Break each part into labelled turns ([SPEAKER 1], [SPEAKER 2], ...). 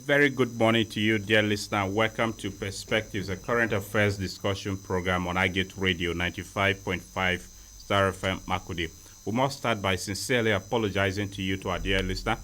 [SPEAKER 1] very good morning to you, dear listener. Welcome to Perspectives, a current affairs discussion program on iGate Radio 95.5 Star FM Makudi. We must start by sincerely apologizing to you, to our dear listener,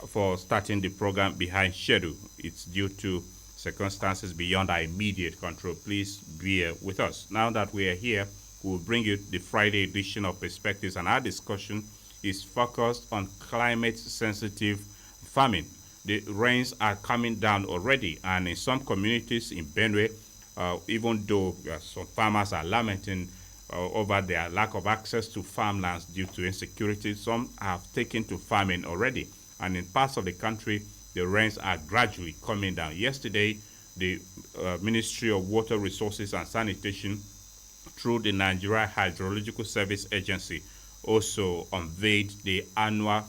[SPEAKER 1] for starting the program behind schedule. It's due to circumstances beyond our immediate control. Please bear with us. Now that we are here, we will bring you the Friday edition of Perspectives, and our discussion is focused on climate-sensitive farming. The rains are coming down already, and in some communities in Benue, even though some farmers are lamenting over their lack of access to farmlands due to insecurity, some have taken to farming already. And in parts of the country, the rains are gradually coming down. Yesterday, the Ministry of Water Resources and Sanitation, through the Nigeria Hydrological Service Agency, also unveiled the annual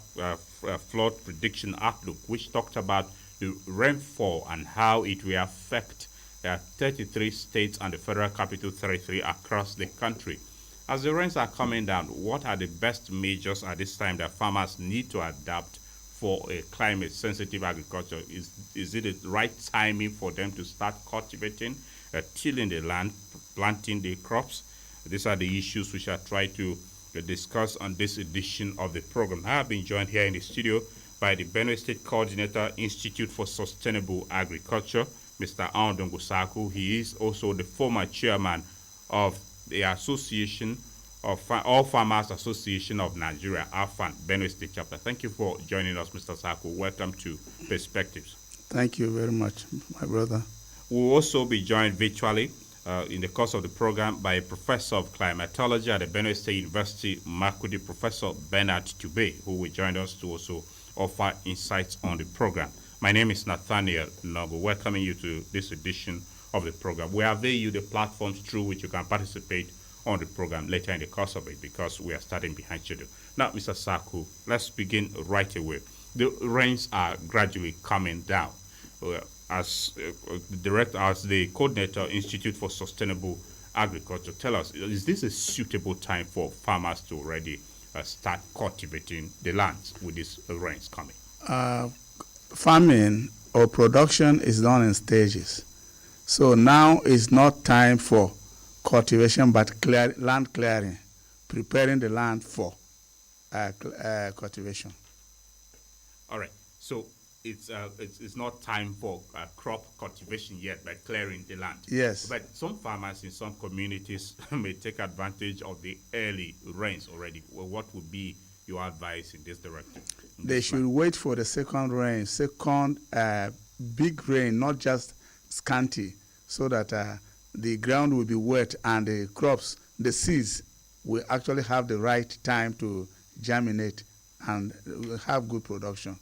[SPEAKER 1] flood prediction outlook, which talked about the rainfall and how it will affect 33 states and the Federal Capital Territory across the country. As the rains are coming down, what are the best measures at this time that farmers need to adapt for a climate-sensitive agriculture? Is it the right timing for them to start cultivating, tilling the land, planting the crops? These are the issues which I try to discuss on this edition of the program. I have been joined here in the studio by the Benue State Coordinator, Institute for Sustainable Agriculture, Mr. Aondongo Saku. He is also the former chairman of the Association of All Farmers Association of Nigeria, AFAN, Benue State Chapter. Thank you for joining us, Mr. Saku. Welcome to Perspectives.
[SPEAKER 2] Thank you very much, my brother.
[SPEAKER 1] We'll also be joined virtually in the course of the program by a professor of climatology at the Benue State University, Makudi, Professor Bernard Tube, who will join us to also offer insights on the program. My name is Nathaniel Noble, welcoming you to this edition of the program. We avail you the platforms through which you can participate on the program later in the course of it, because we are starting behind schedule. Now, Mr. Saku, let's begin right away. The rains are gradually coming down. As the coordinator, Institute for Sustainable Agriculture, tell us, is this a suitable time for farmers to already start cultivating the lands with these rains coming?
[SPEAKER 2] Farming or production is done in stages. So now is not time for cultivation, but land clearing, preparing the land for cultivation.
[SPEAKER 1] All right. So it's not time for crop cultivation yet, but clearing the land.
[SPEAKER 2] Yes.
[SPEAKER 1] But some farmers in some communities may take advantage of the early rains already. Well, what would be your advice in this direction?
[SPEAKER 2] They should wait for the second rain, big rain, not just scanty, so that the ground will be wet and the crops, the seeds, will actually have the right time to germinate and will have good production.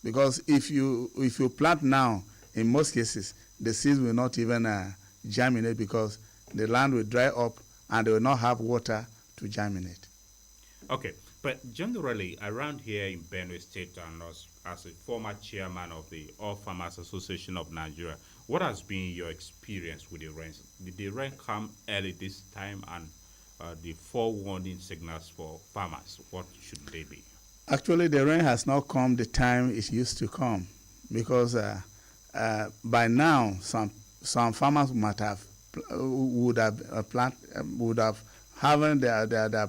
[SPEAKER 2] Because if you plant now, in most cases, the seeds will not even germinate, because the land will dry up and they will not have water to germinate.
[SPEAKER 1] Okay, but generally around here in Benue State, and as a former chairman of the All Farmers Association of Nigeria, what has been your experience with the rains? Did the rain come early this time, and the forewarning signals for farmers, what should they be?
[SPEAKER 2] Actually, the rain has not come the time it used to come, because by now some farmers would have having their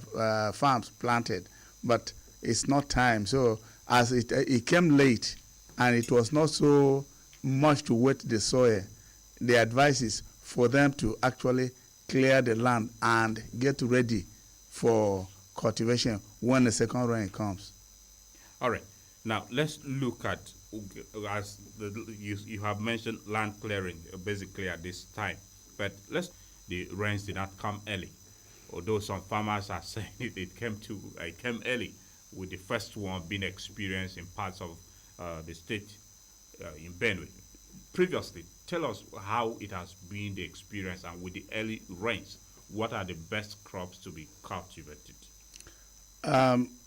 [SPEAKER 2] farms planted, but it's not time. So as it came late, and it was not so much to wet the soil, the advice is for them to actually clear the land and get ready for cultivation when the second rain comes.
[SPEAKER 1] All right. Now, let's look at, as you have mentioned, land clearing basically at this time. But the rains did not come early. Although some farmers are saying it came early, with the first one being experienced in parts of the state in Benue. Previously, tell us how it has been the experience, and with the early rains, what are the best crops to be cultivated?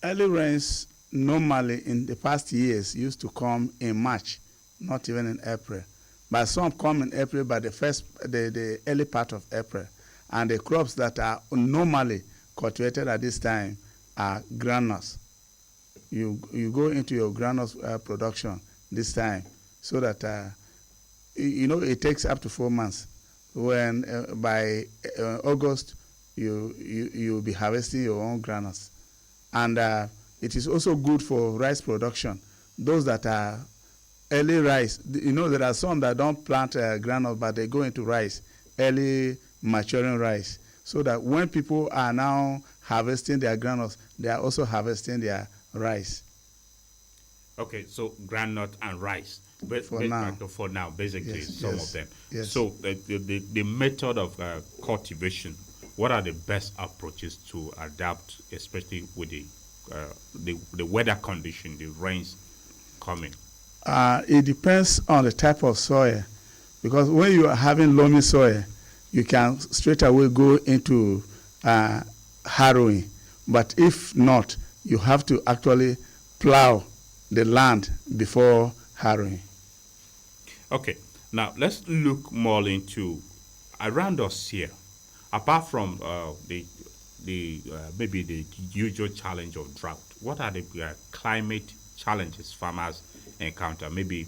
[SPEAKER 2] Early rains normally in the past years used to come in March, not even in April. But some come in April, by the early part of April. And the crops that are normally cultivated at this time are granules. You go into your granules production this time. so that it takes up to 4 months. When by August you'll be harvesting your own granules, and it is also good for rice production. Those that are early rice, there are some that don't plant granules, but they go into rice, early maturing rice, so that when people are now harvesting their granules, they are also harvesting their rice.
[SPEAKER 1] Okay, so groundnut and rice. But for now, basically,
[SPEAKER 2] yes,
[SPEAKER 1] some of them.
[SPEAKER 2] Yes.
[SPEAKER 1] So the method of cultivation, what are the best approaches to adapt, especially with the weather condition, the rains coming?
[SPEAKER 2] It depends on the type of soil, because when you are having loamy soil, you can straight away go into harrowing. But if not, you have to actually plow the land before harrowing.
[SPEAKER 1] Okay, now let's look more into around us here. Apart from maybe the usual challenge of drought, what are the climate challenges farmers encounter? Maybe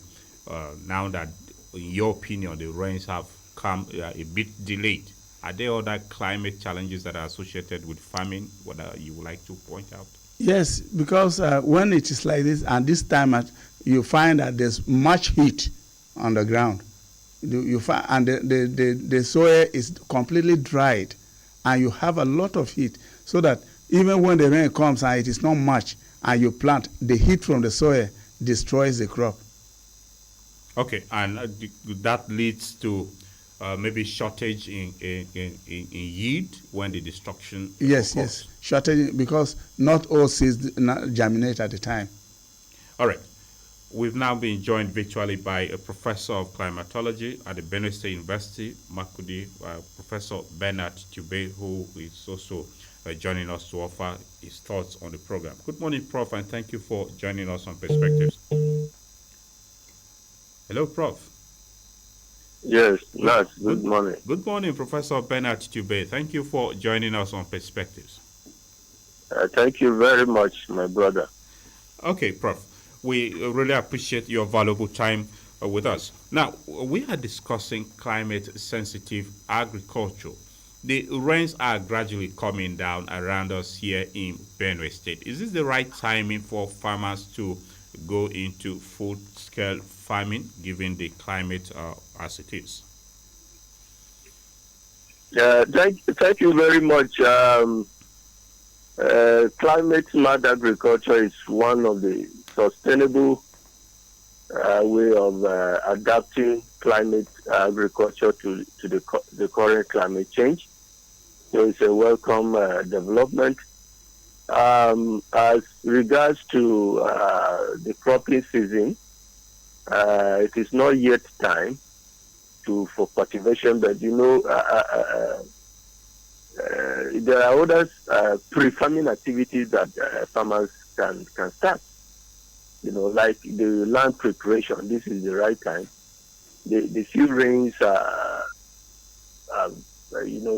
[SPEAKER 1] now that, in your opinion, the rains have come a bit delayed, are there other climate challenges that are associated with farming? What you would like to point out?
[SPEAKER 2] Yes, because when it is like this, and this time you find that there's much heat on the ground. You find, and the soil is completely dried, and you have a lot of heat, so that even when the rain comes and it is not much, and you plant, the heat from the soil destroys the crop.
[SPEAKER 1] Okay, and that leads to maybe shortage in yield when the destruction
[SPEAKER 2] Yes,
[SPEAKER 1] occurs.
[SPEAKER 2] yes, shortage, because not all seeds germinate at the time.
[SPEAKER 1] All right. We've now been joined virtually by a professor of climatology at the Benue State University, Makurdi, Professor Bernard Tubey, who is also joining us to offer his thoughts on the program. Good morning, Prof, and thank you for joining us on Perspectives. Hello, Prof.
[SPEAKER 3] Yes, good morning.
[SPEAKER 1] Good morning, Professor Bernard Tubey. Thank you for joining us on Perspectives.
[SPEAKER 3] Thank you very much, my brother.
[SPEAKER 1] Okay, Prof. We really appreciate your valuable time with us. Now, we are discussing climate-sensitive agriculture. The rains are gradually coming down around us here in Benue State. Is this the right timing for farmers to go into full-scale farming, given the climate as it is?
[SPEAKER 3] Thank you very much. Climate-smart agriculture is one of the sustainable way of adapting climate agriculture to the current climate change. So it's a welcome development. As regards to the cropping season, it is not yet time for cultivation, but there are other pre-farming activities that farmers can start. Like the land preparation. This is the right time. The few rains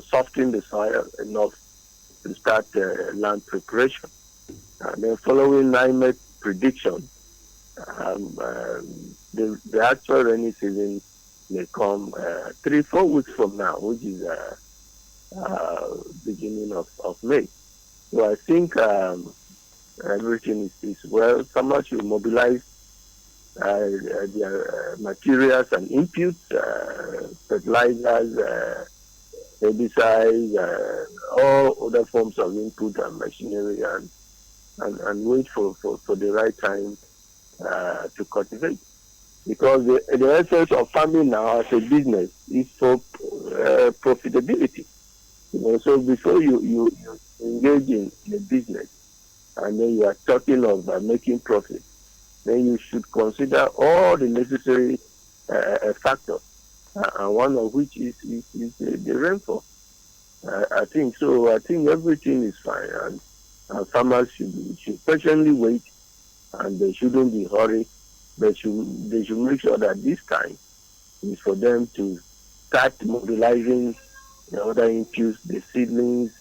[SPEAKER 3] soften the soil enough to start land preparation. And then following NIMET prediction, the actual rainy season may come 3-4 weeks from now, which is beginning of May. So I think everything is well. Farmers should mobilize their materials and inputs, fertilizers, herbicides, all other forms of input and machinery, and wait for the right time to cultivate. Because the essence of farming now as a business is for profitability. So before you engage in a business, and then you are talking of making profit, then you should consider all the necessary factors, and one of which is the rainfall. I think everything is fine, and farmers should patiently wait, and they shouldn't be hurried. They should make sure that this time is for them to start mobilizing the other inputs, the seedlings,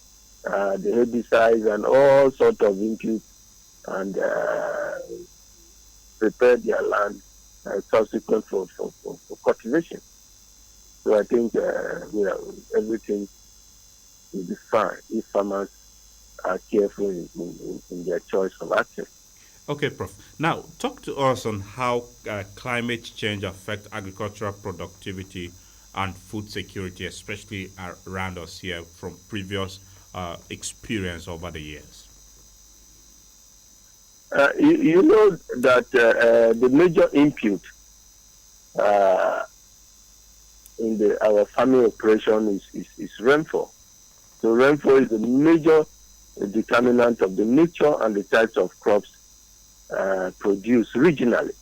[SPEAKER 3] the herbicides, and all sorts of inputs, and prepare their land subsequent for cultivation. So I think everything will be fine if farmers are careful in their choice of action.
[SPEAKER 1] Okay, Prof. Now, talk to us on how climate change affects agricultural productivity and food security, especially around us here from previous experience over the years.
[SPEAKER 3] You know that the major input in our farming operation is rainfall. So rainfall is a major determinant of the nature and the types of crops produced regionally.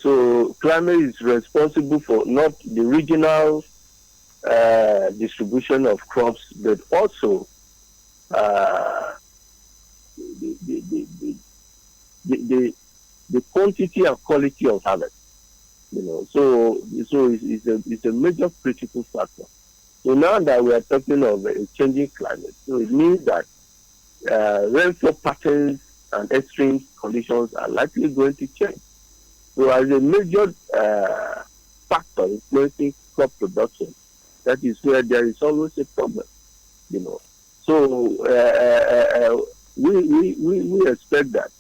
[SPEAKER 3] So climate is responsible for not the regional distribution of crops, but also the quantity and quality of harvest. So it's a major critical factor. So now that we are talking of a changing climate, so it means that rainfall patterns and extreme conditions are likely going to change. So as a major factor influencing crop production, that is where there is always a problem. So we expect that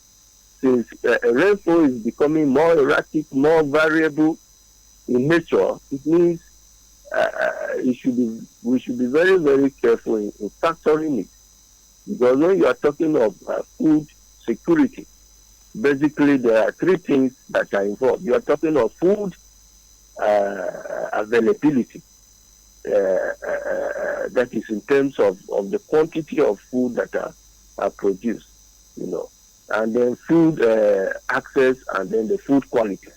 [SPEAKER 3] since rainfall is becoming more erratic, more variable in nature, it means we should be very, very careful in factoring it. Because when you are talking of food security, basically there are three things that are involved. You are talking of food availability, that is in terms of the quantity of food that are produced, and then food access, and then the food quality.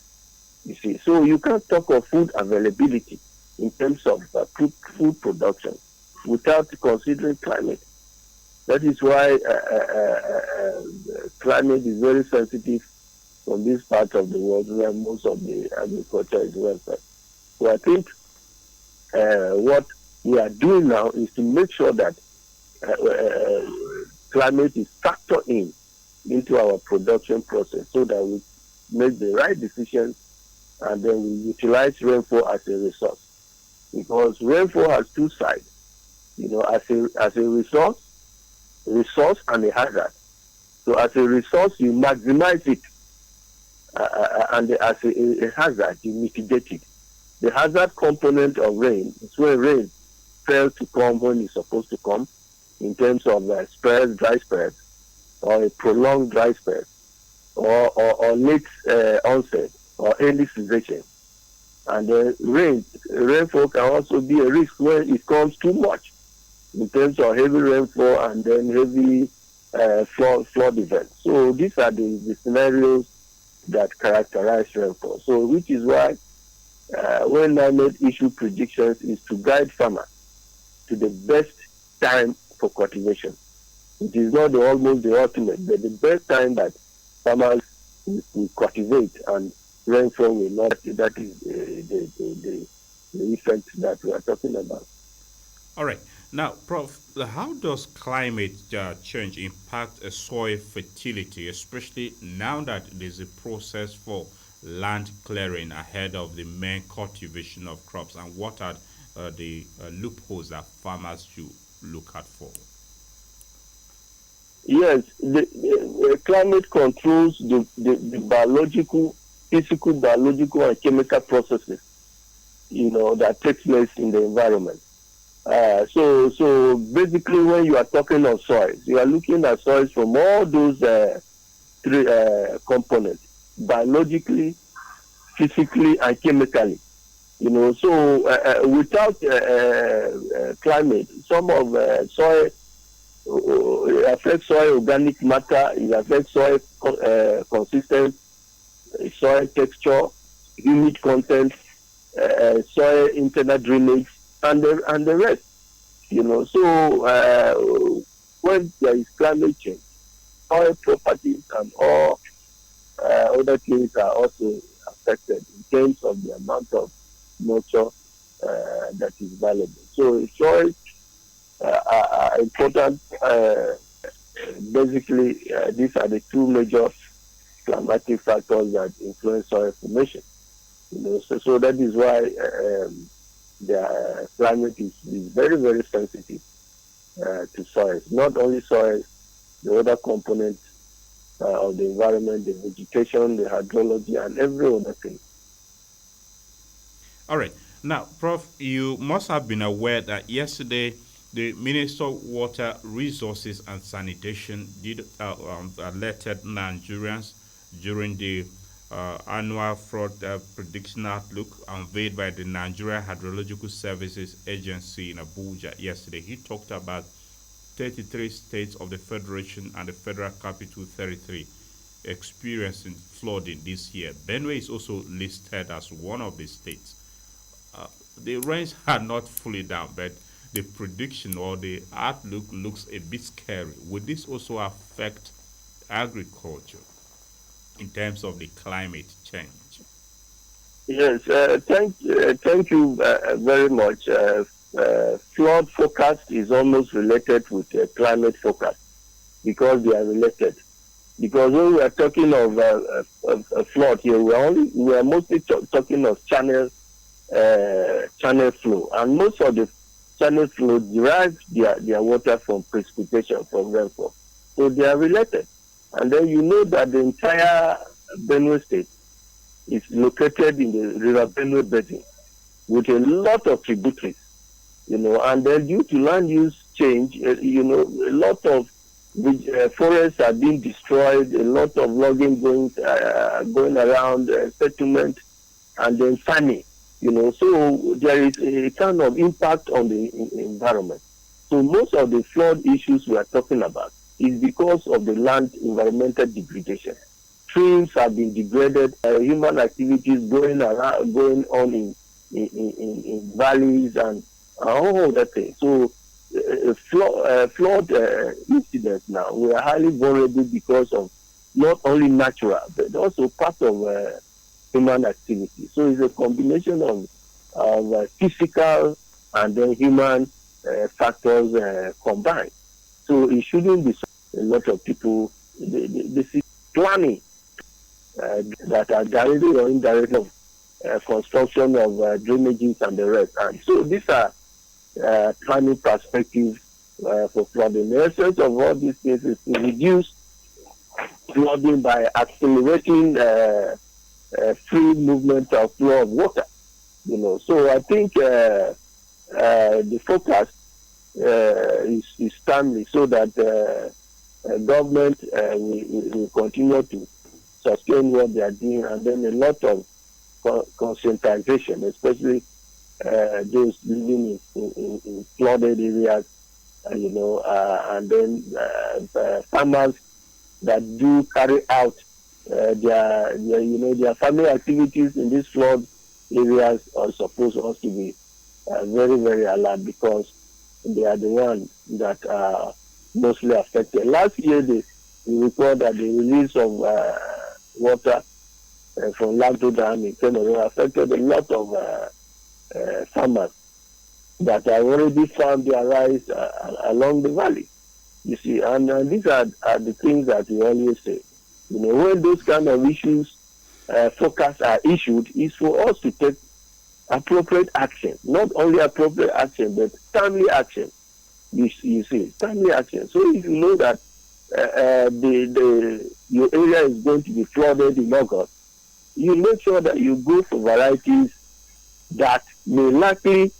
[SPEAKER 3] You see, so you can't talk of food availability in terms of food production without considering climate. That is why climate is very sensitive from this part of the world where most of the agriculture is welfare. So I think what we are doing now is to make sure that climate is factored into our production process so that we make the right decisions and then we utilize rainfall as a resource. Because rainfall has two sides, as a resource and a hazard. So as a resource, you maximize it, and as a hazard, you mitigate it. The hazard component of rain is when rain fails to come when it's supposed to come, in terms of spells, dry spells, or a prolonged dry spell, or late onset, or early cessation. And rainfall can also be a risk when it comes too much, in terms of heavy rainfall and then heavy flood events. So these are the scenarios that characterize rainfall. So which is why when NIMED issue predictions is to guide farmers to the best time for cultivation. It is not almost the ultimate, but the best time that farmers will cultivate and rainfall will not. That is the effect that we are talking about.
[SPEAKER 1] All right. Now, Prof, how does climate change impact soil fertility, especially now that there's a process for land clearing ahead of the main cultivation of crops, and what are the loopholes that farmers should look out for?
[SPEAKER 3] Yes, the climate controls the biological, physical, biological, and chemical processes, that take place in the environment. So basically, when you are talking of soils, you are looking at soils from all those three components: biologically, physically, and chemically. So without climate, some of soil affects soil organic matter, it affects soil consistence, soil texture, humid content, soil internal drainage, and the rest. So when there is climate change, soil properties and all other things are also affected in terms of the amount of moisture that is valuable. So soils are important. Basically, these are the two major climatic factors that influence soil formation. So that is why the climate is very, very sensitive to soils. Not only soils, the other components of the environment, the vegetation, the hydrology, and every other thing.
[SPEAKER 1] All right. Now, Prof, you must have been aware that yesterday the Minister of Water Resources and Sanitation did alerted Nigerians during the annual flood prediction outlook unveiled by the Nigeria Hydrological Services Agency in Abuja yesterday. He talked about 33 states of the Federation and the Federal Capital 33 experiencing flooding this year. Benue is also listed as one of the states. The rains are not fully down, but the prediction or the outlook looks a bit scary. Would this also affect agriculture in terms of the climate change?
[SPEAKER 3] Yes, thank you very much. Flood forecast is almost related with climate forecast because they are related. Because when we are talking of a flood here, we are mostly talking of channel flow, and most of the channel flow derive their water from precipitation, from rainfall. So they are related. And then you know that the entire Benue State is located in the River Benue Basin with a lot of tributaries, and then due to land use change, a lot of forests are being destroyed, a lot of logging going around, settlement, and then farming. So there is a kind of impact on the environment. So most of the flood issues we are talking about is because of the land environmental degradation. Streams have been degraded, human activities going on in valleys and all that thing. So flood incidents now, we are highly vulnerable because of not only natural, but also part of human activity. So it's a combination of physical and then human factors combined. So it shouldn't be a lot of people. This is planning that are directly or indirectly of construction of drainages and the rest. And so these are planning perspectives for flooding. The essence of all these things is to reduce flooding by accelerating free movement of flow of water. So I think the focus is timely, so that government will continue to sustain what they are doing, and then a lot of conscientization, especially those living in flooded areas, and then farmers that do carry out their farming activities in these flood areas are supposed also to be very, very alert, because they are the ones that are mostly affected. Last year, we recorded that the release of water from Lagdo Dam in Cameroon affected a lot of farmers that have already found their rice along the valley. You see, and these are the things that we always say. When those kind of issues, forecasts are issued, is for us to take appropriate action. Not only appropriate action, but timely action. You see, timely action. So if you know that your area is going to be flooded in August, you make sure that you go for varieties that may likely,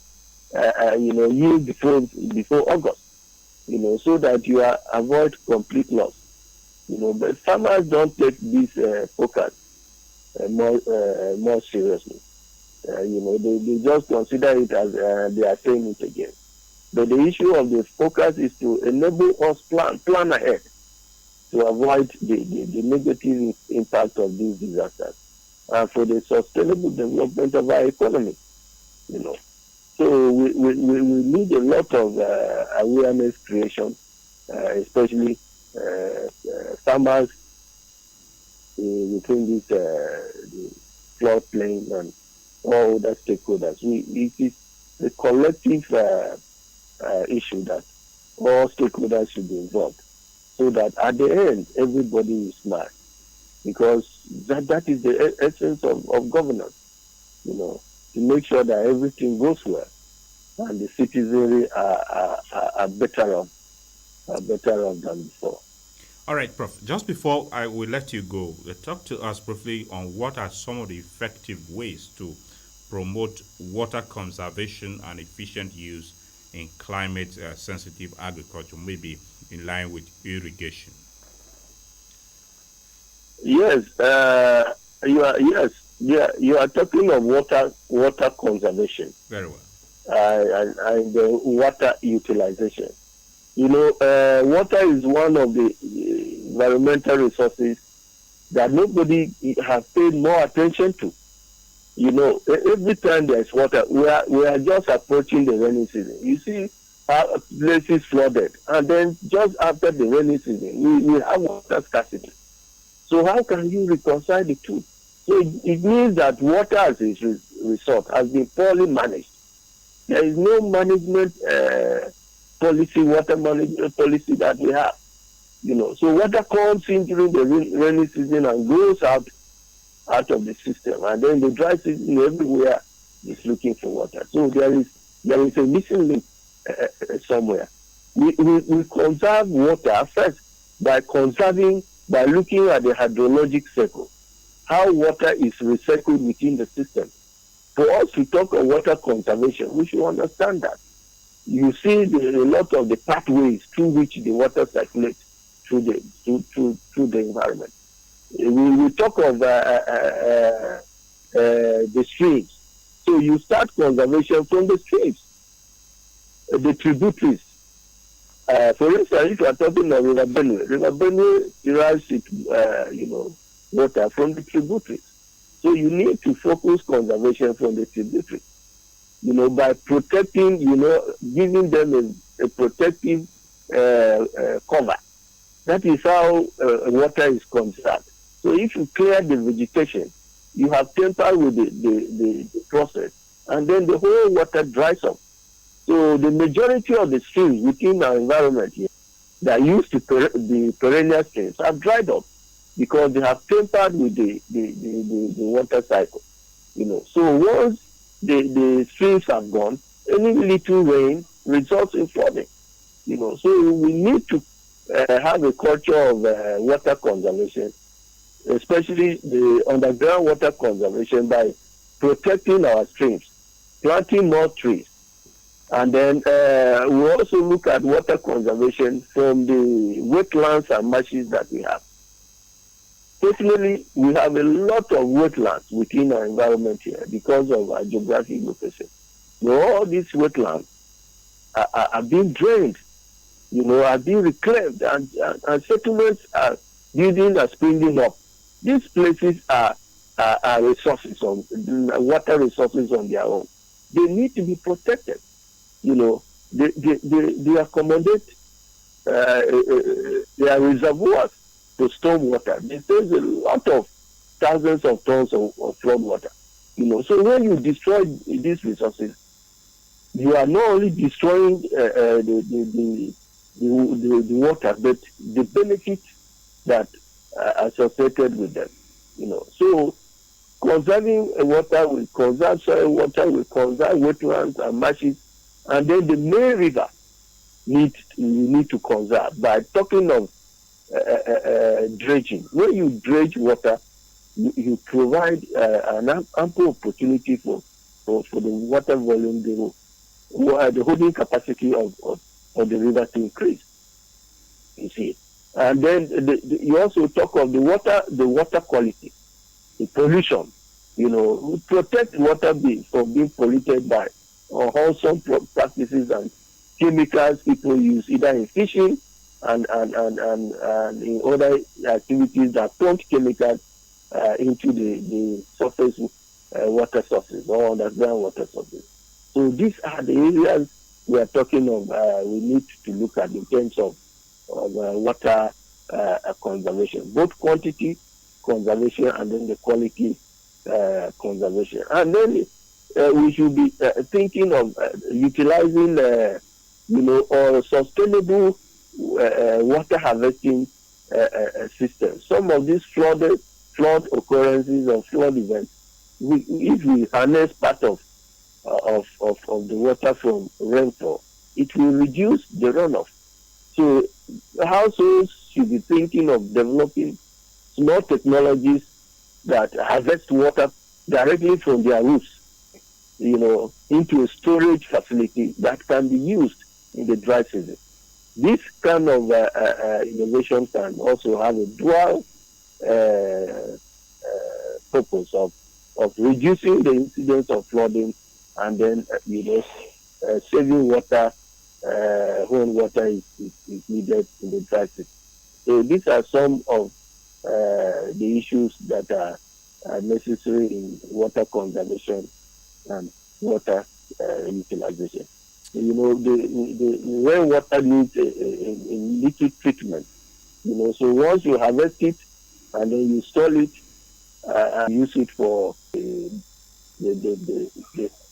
[SPEAKER 3] yield before August. So that you avoid complete loss. But farmers don't take this focus more seriously. They just consider it as they are saying it again. But the issue of the focus is to enable us plan ahead to avoid the negative impact of these disasters and for the sustainable development of our economy. So we need a lot of awareness creation, especially farmers within this floodplain and all other stakeholders. It is a collective issue that all stakeholders should be involved, so that at the end everybody is smart. because that is the essence of governance, to make sure that everything goes well and the citizenry are better off than before.
[SPEAKER 1] All right, Prof. Just before I will let you go, talk to us briefly on what are some of the effective ways to promote water conservation and efficient use in climate-sensitive agriculture, maybe in line with irrigation.
[SPEAKER 3] Yes, you are talking of water conservation.
[SPEAKER 1] Very well.
[SPEAKER 3] And water utilization. Water is one of the environmental resources that nobody has paid more attention to. Every time there's water, we are just approaching the rainy season. You see how places flooded, and then just after the rainy season, we have water scarcity. So how can you reconcile the two? So it means that water as a resource has been poorly managed. There is no management water management policy that we have. So water comes in during the rainy season and goes out of the system, and then the dry season everywhere is looking for water. So there is a missing link somewhere. We conserve water first by looking at the hydrologic cycle, how water is recycled within the system. For us to talk of water conservation, we should understand that. You see a lot of the pathways through which the water circulates through the environment. We talk of the streams. So you start conservation from the streams, the tributaries. For instance, if you are talking of River Benue derives its water from the tributaries. So you need to focus conservation from the tributaries. By protecting, giving them a protective cover. That is how water is conserved. So if you clear the vegetation, you have tampered with the process, and then the whole water dries up. So the majority of the streams within our environment here that used to be perennial streams have dried up because they have tampered with the water cycle. So once the streams have gone, any little rain results in flooding. So we need to have a culture of water conservation, especially the underground water conservation, by protecting our streams, planting more trees. And then we also look at water conservation from the wetlands and marshes that we have. Fortunately, we have a lot of wetlands within our environment here because of our geographic location. All these wetlands are being drained, are being reclaimed, and settlements are building and springing up. These places are resources water resources on their own. They need to be protected. They accommodate their reservoirs to storm water. There's a lot of thousands of tons of flood water. So when you destroy these resources, you are not only destroying the water, but the benefits that are associated with them. So conserving water will conserve soil water, will conserve wetlands and marshes, and then the main river you need to conserve by talking of dredging. When you dredge water, you provide an ample opportunity for the water volume, the holding capacity of the river to increase. You see, and then you also talk of the water quality, the pollution. We protect water from being polluted by unwholesome practices and chemicals people use either in fishing and in other activities that pump chemicals into the surface water sources or underground water sources. So these are the areas we are talking of. We need to look at in terms of water conservation, both quantity conservation and then the quality conservation. And then we should be thinking of utilizing, or sustainable water harvesting systems. Some of these flooded flood occurrences or flood events, if we harness part of the water from rainfall, it will reduce the runoff. So households should be thinking of developing small technologies that harvest water directly from their roofs, into a storage facility that can be used in the dry season. This kind of innovation can also have a dual purpose of reducing the incidence of flooding and then saving water when water is needed in the dry season. So these are some of the issues that are necessary in water conservation and water utilization. The rainwater needs a little treatment. So once you harvest it and then you store it and use it for the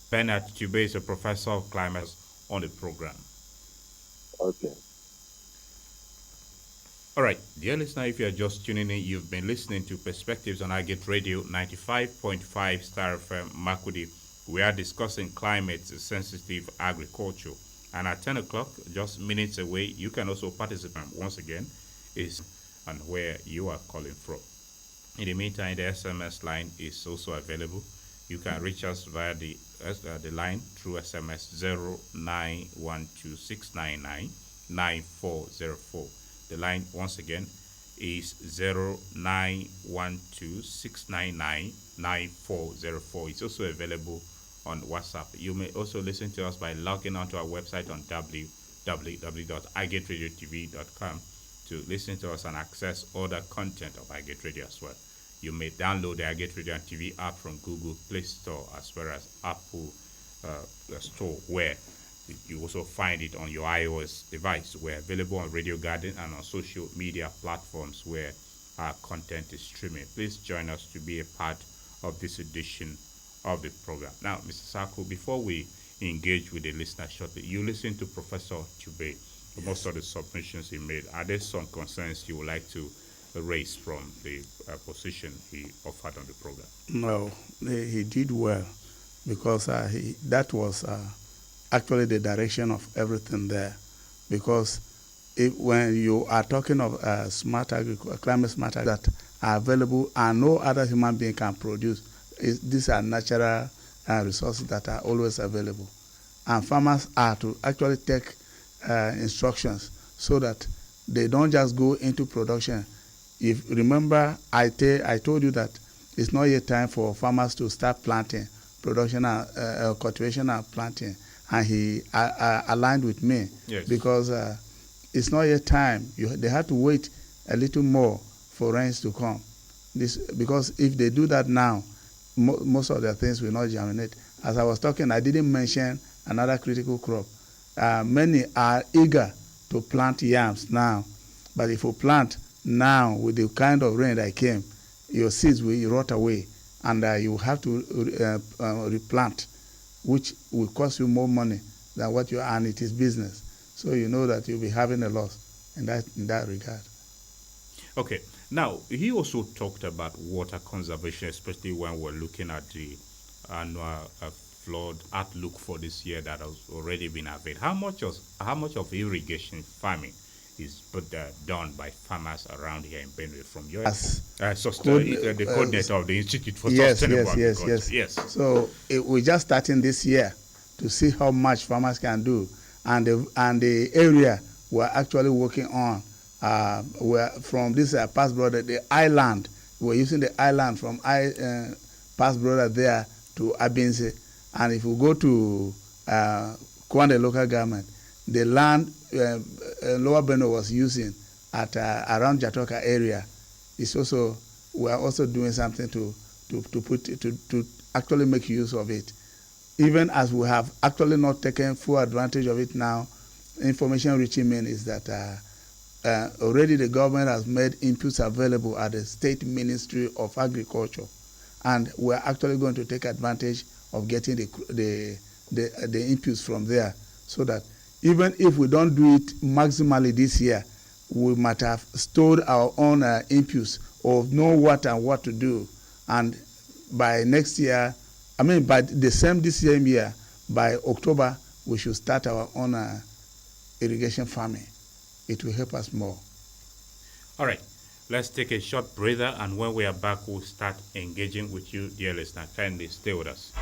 [SPEAKER 1] Bernard Tubey is a professor of climate on the program.
[SPEAKER 3] Okay.
[SPEAKER 1] All right, dear listener, if you're just tuning in, you've been listening to Perspectives on Agate Radio 95.5 Star FM Makurdi. We are discussing climate-sensitive agriculture. And at 10 o'clock, just minutes away, you can also participate once again, is and where you are calling from. In the meantime, the SMS line is also available. You can reach us via the line through SMS 091269999404. The line once again is 091269999404. It's also available on WhatsApp. You may also listen to us by logging onto our website on www.iGetRadioTV.com to listen to us and access other content of iGet Radio as well. You may download the iGet Radio and TV app from Google Play Store as well as Apple Store, where you also find it on your iOS device. We're available on Radio Garden and on social media platforms where our content is streaming. Please join us to be a part of this edition of the program. Now, Mr. Sako, before we engage with the listener shortly, you listened to Professor Tubey. Yes. Most of the submissions he made. Are there some concerns you would like to raise from the position he offered on the program?
[SPEAKER 2] No, he did well, because that was actually the direction of everything there. Because when you are talking of smart agriculture, climate smart agriculture that are available and no other human being can produce, these are natural resources that are always available. And farmers are to actually take instructions so that they don't just go into production. If remember, I told you that it's not yet time for farmers to start planting, production and cultivation and planting. And he aligned with me.
[SPEAKER 1] Yes.
[SPEAKER 2] Because it's not yet time. They have to wait a little more for rains to come. Because if they do that now, most of their things will not germinate. As I was talking, I didn't mention another critical crop. Many are eager to plant yams now, but if you plant now with the kind of rain that came, your seeds will rot away, and you have to replant, which will cost you more money than what you earn. It is business, so you know that you'll be having a loss in that regard.
[SPEAKER 1] Okay. Now, he also talked about water conservation, especially when we're looking at the annual flood outlook for this year that has already been available. How much of irrigation farming is done by farmers around here in Benue from your the coordinator of the Institute for Sustainable Agriculture? Yes.
[SPEAKER 2] So we're just starting this year to see how much farmers can do, and the area we're actually working on. We're from this Pass Border, the island. We're using the island from Pass Border there to Abinse. And if we go to Kwande local government, the land Lower Benue was using at around Jatoka area is also, we are also doing something to actually make use of it. Even as we have actually not taken full advantage of it now, information reaching me is that already the government has made inputs available at the State Ministry of Agriculture, and we're actually going to take advantage of getting the inputs from there, so that even if we don't do it maximally this year, we might have stored our own inputs or know what and what to do. And by next year, by this same year, by October, we should start our own irrigation farming. It will help us more.
[SPEAKER 1] All right. Let's take a short breather, and when we are back, we'll start engaging with you, dear listener. Kindly stay with us.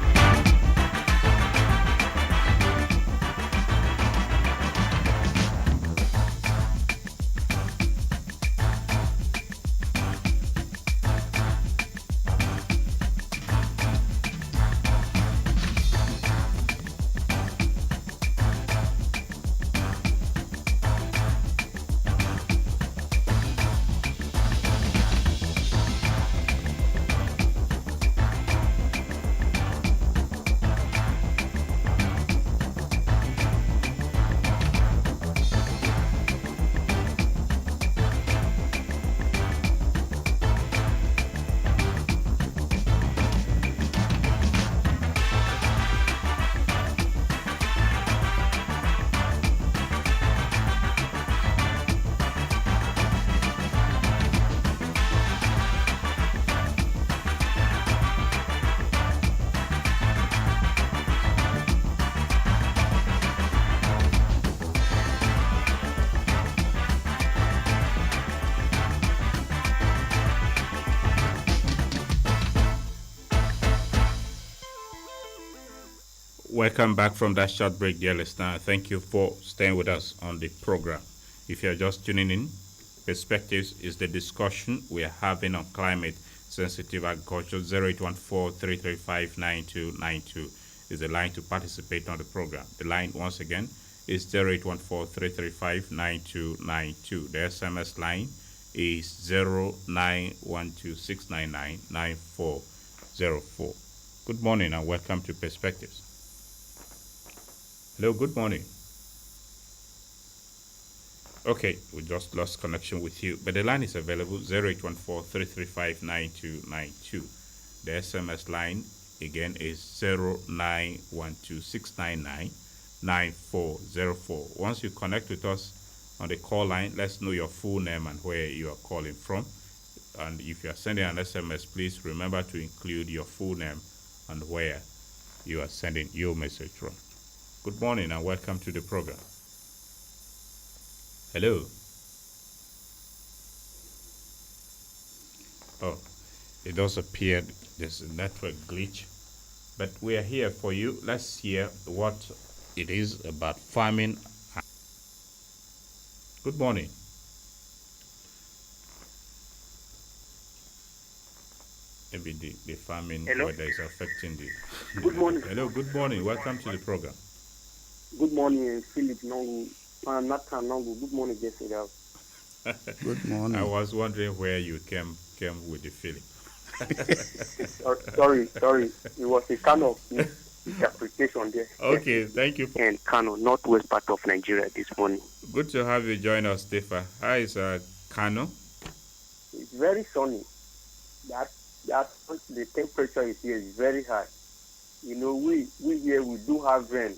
[SPEAKER 1] Welcome back from that short break, dear listener. Thank you for staying with us on the program. If you're just tuning in, Perspectives is the discussion we are having on climate sensitive agriculture. 0814-335-9292 is the line to participate on the program. The line, once again, is 0814-335-9292. The SMS line is 0912-699-9404. Good morning and welcome to Perspectives. Hello, good morning. Okay, we just lost connection with you, but the line is available, 0814-335-9292. The SMS line, again, is 0912-699-9404. Once you connect with us on the call line, let's know your full name and where you are calling from. And if you are sending an SMS, please remember to include your full name and where you are sending your message from. Good morning and welcome to the program. Hello. Oh, it does appear there's a network glitch, but we are here for you. Let's hear what it is about farming. Good morning. Maybe the farming weather is affecting the...
[SPEAKER 4] Good morning.
[SPEAKER 1] Hello, good morning. Welcome to the program.
[SPEAKER 4] Good morning, Philip Nongu. Nathan Nongu. Good morning, Jesse.
[SPEAKER 2] Good morning.
[SPEAKER 1] I was wondering where you came with the Philip.
[SPEAKER 4] Sorry. It was a kind of interpretation there.
[SPEAKER 1] Okay, thank you.
[SPEAKER 4] And Kano, northwest part of Nigeria this morning.
[SPEAKER 1] Good to have you join us, Stefa. How is Kano?
[SPEAKER 4] It's very sunny. That the temperature is here is very high. You know, we here we do have rain.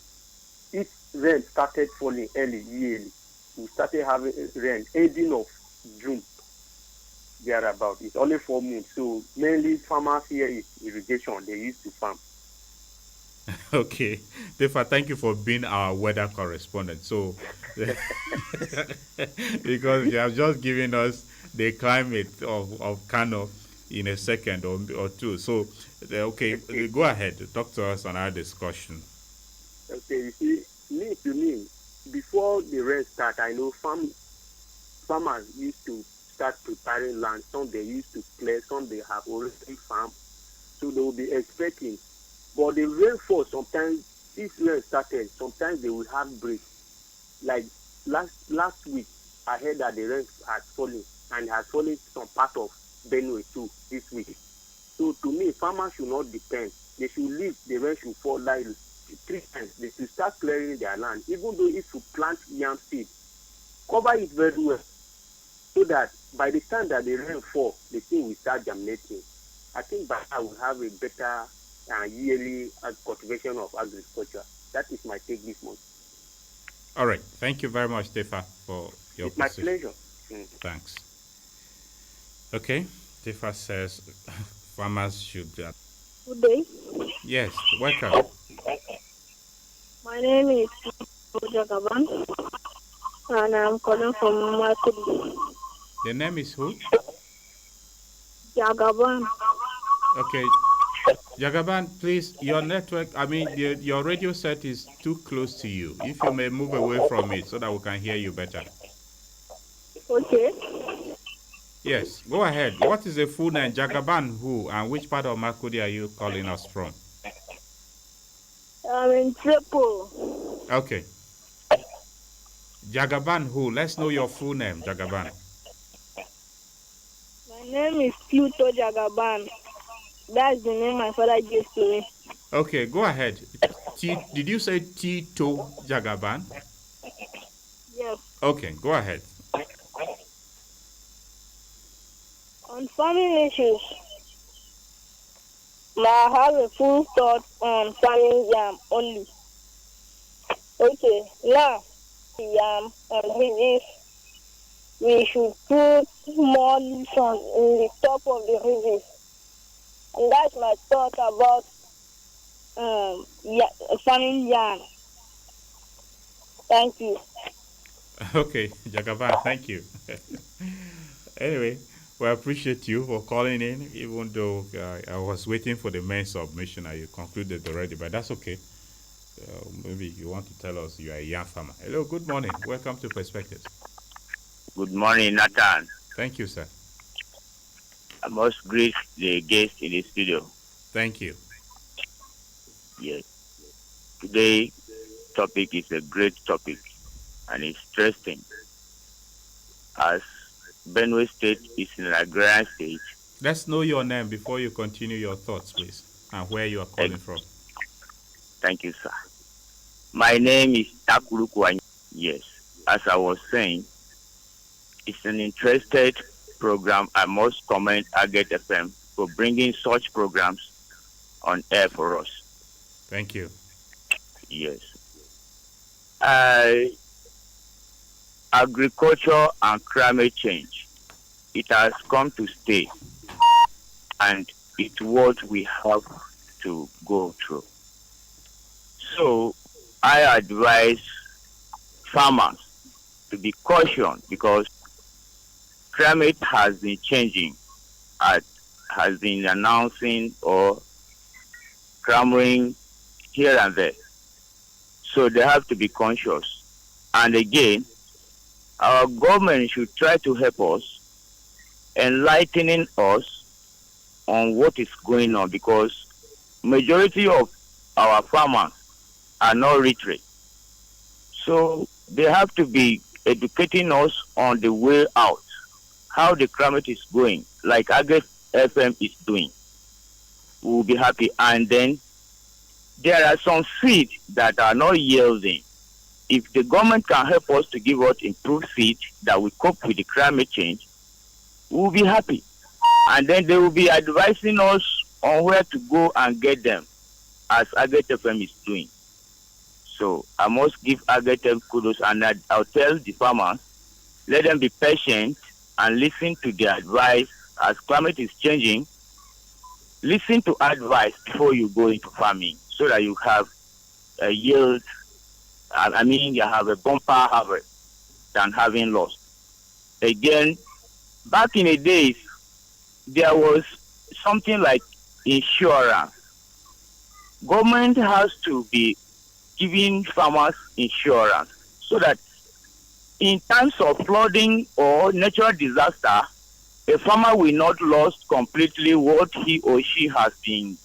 [SPEAKER 4] If rain started falling early, yearly, we started having rain ending of June, thereabout. It's only 4 months. So mainly farmers here is irrigation. They used to farm.
[SPEAKER 1] Okay. Stefa, thank you for being our weather correspondent. So, because you have just given us the climate of Kano in a second or two. So, okay, go ahead. Talk to us on our discussion.
[SPEAKER 4] Okay, you see, to me, before the rain start, I know farmers used to start preparing land. Some they used to clear, some they have already farmed. So they will be expecting. But the rainfall, sometimes, if rain started, sometimes they will have breaks. Like last week, I heard that the rain had fallen, and it has fallen some part of Benue too this week. So to me, farmers should not depend. They should leave the rain should fall like 3 times. They should start clearing their land. Even though if you plant yam seed, cover it very well so that by the time that the rain fall, the thing will start germinating. I think by that will have a better yearly cultivation of agriculture. That is my take this month.
[SPEAKER 1] All right. Thank you very much, Stefa, for your
[SPEAKER 4] It's my pleasure.
[SPEAKER 1] Thanks. Okay. Tifa says farmers should.
[SPEAKER 5] Good day.
[SPEAKER 1] Yes, welcome.
[SPEAKER 5] My name is Jagaban, and I'm calling from Makudi.
[SPEAKER 1] The name is who?
[SPEAKER 5] Jagaban.
[SPEAKER 1] Okay, Jagaban, please, your network, your radio set is too close to you. If you may move away from it so that we can hear you better.
[SPEAKER 5] Okay.
[SPEAKER 1] Yes, go ahead. What is the full name? Jagaban who, and which part of Makudi are you calling us from?
[SPEAKER 5] I'm in Triple.
[SPEAKER 1] Okay. Jagaban who? Let's know your full name, Jagaban.
[SPEAKER 5] My name is Pluto Jagaban. That's the name my father gave to me.
[SPEAKER 1] Okay, go ahead. Did you say Tito Jagaban?
[SPEAKER 5] Yes.
[SPEAKER 1] Okay, go ahead.
[SPEAKER 5] On farming issues, I have a full thought on farming yam only. Okay, now the yam and ridges, we should put more leaves in the top of the ridges. And that's my thought about farming yam. Thank you.
[SPEAKER 1] Okay, Jagaban, thank you. Anyway, we appreciate you for calling in, even though I was waiting for the main submission and you concluded already, but that's okay. Maybe you want to tell us you are a young farmer. Hello, good morning. Welcome to Perspectives.
[SPEAKER 6] Good morning, Nathan.
[SPEAKER 1] Thank you, sir.
[SPEAKER 6] I must greet the guest in the studio.
[SPEAKER 1] Thank you.
[SPEAKER 6] Yes. Today's topic is a great topic and it's interesting. As Benue State is in an agrarian state.
[SPEAKER 1] Let's know your name before you continue your thoughts, please, and where you are calling from.
[SPEAKER 6] Thank you, sir. My name is Takurukwa. Yes, as I was saying, it's an interested program. I must commend Agate FM for bringing such programs on air for us.
[SPEAKER 1] Thank you.
[SPEAKER 6] Yes. Agriculture and climate change, it has come to stay, and it's what we have to go through. So I advise farmers to be cautious because climate has been changing, has been announcing or clamoring here and there. So they have to be conscious. And again, our government should try to help us, enlightening us on what is going on, because majority of our farmers are not literate. So they have to be educating us on the way out, how the climate is going, like Agate FM is doing. We will be happy. And then there are some seeds that are not yielding. If the government can help us to give us improved seed that will cope with the climate change, we will be happy. And then they will be advising us on where to go and get them, as Agate FM is doing. So I must give Agate FM kudos, and I'll tell the farmers, let them be patient and listen to the advice. As climate is changing, listen to advice before you go into farming, so that you have a yield. You have a bumper harvest than having lost. Again, back in the days, there was something like insurance. Government has to be giving farmers insurance so that in times of flooding or natural disaster, a farmer will not lose completely what he or she has been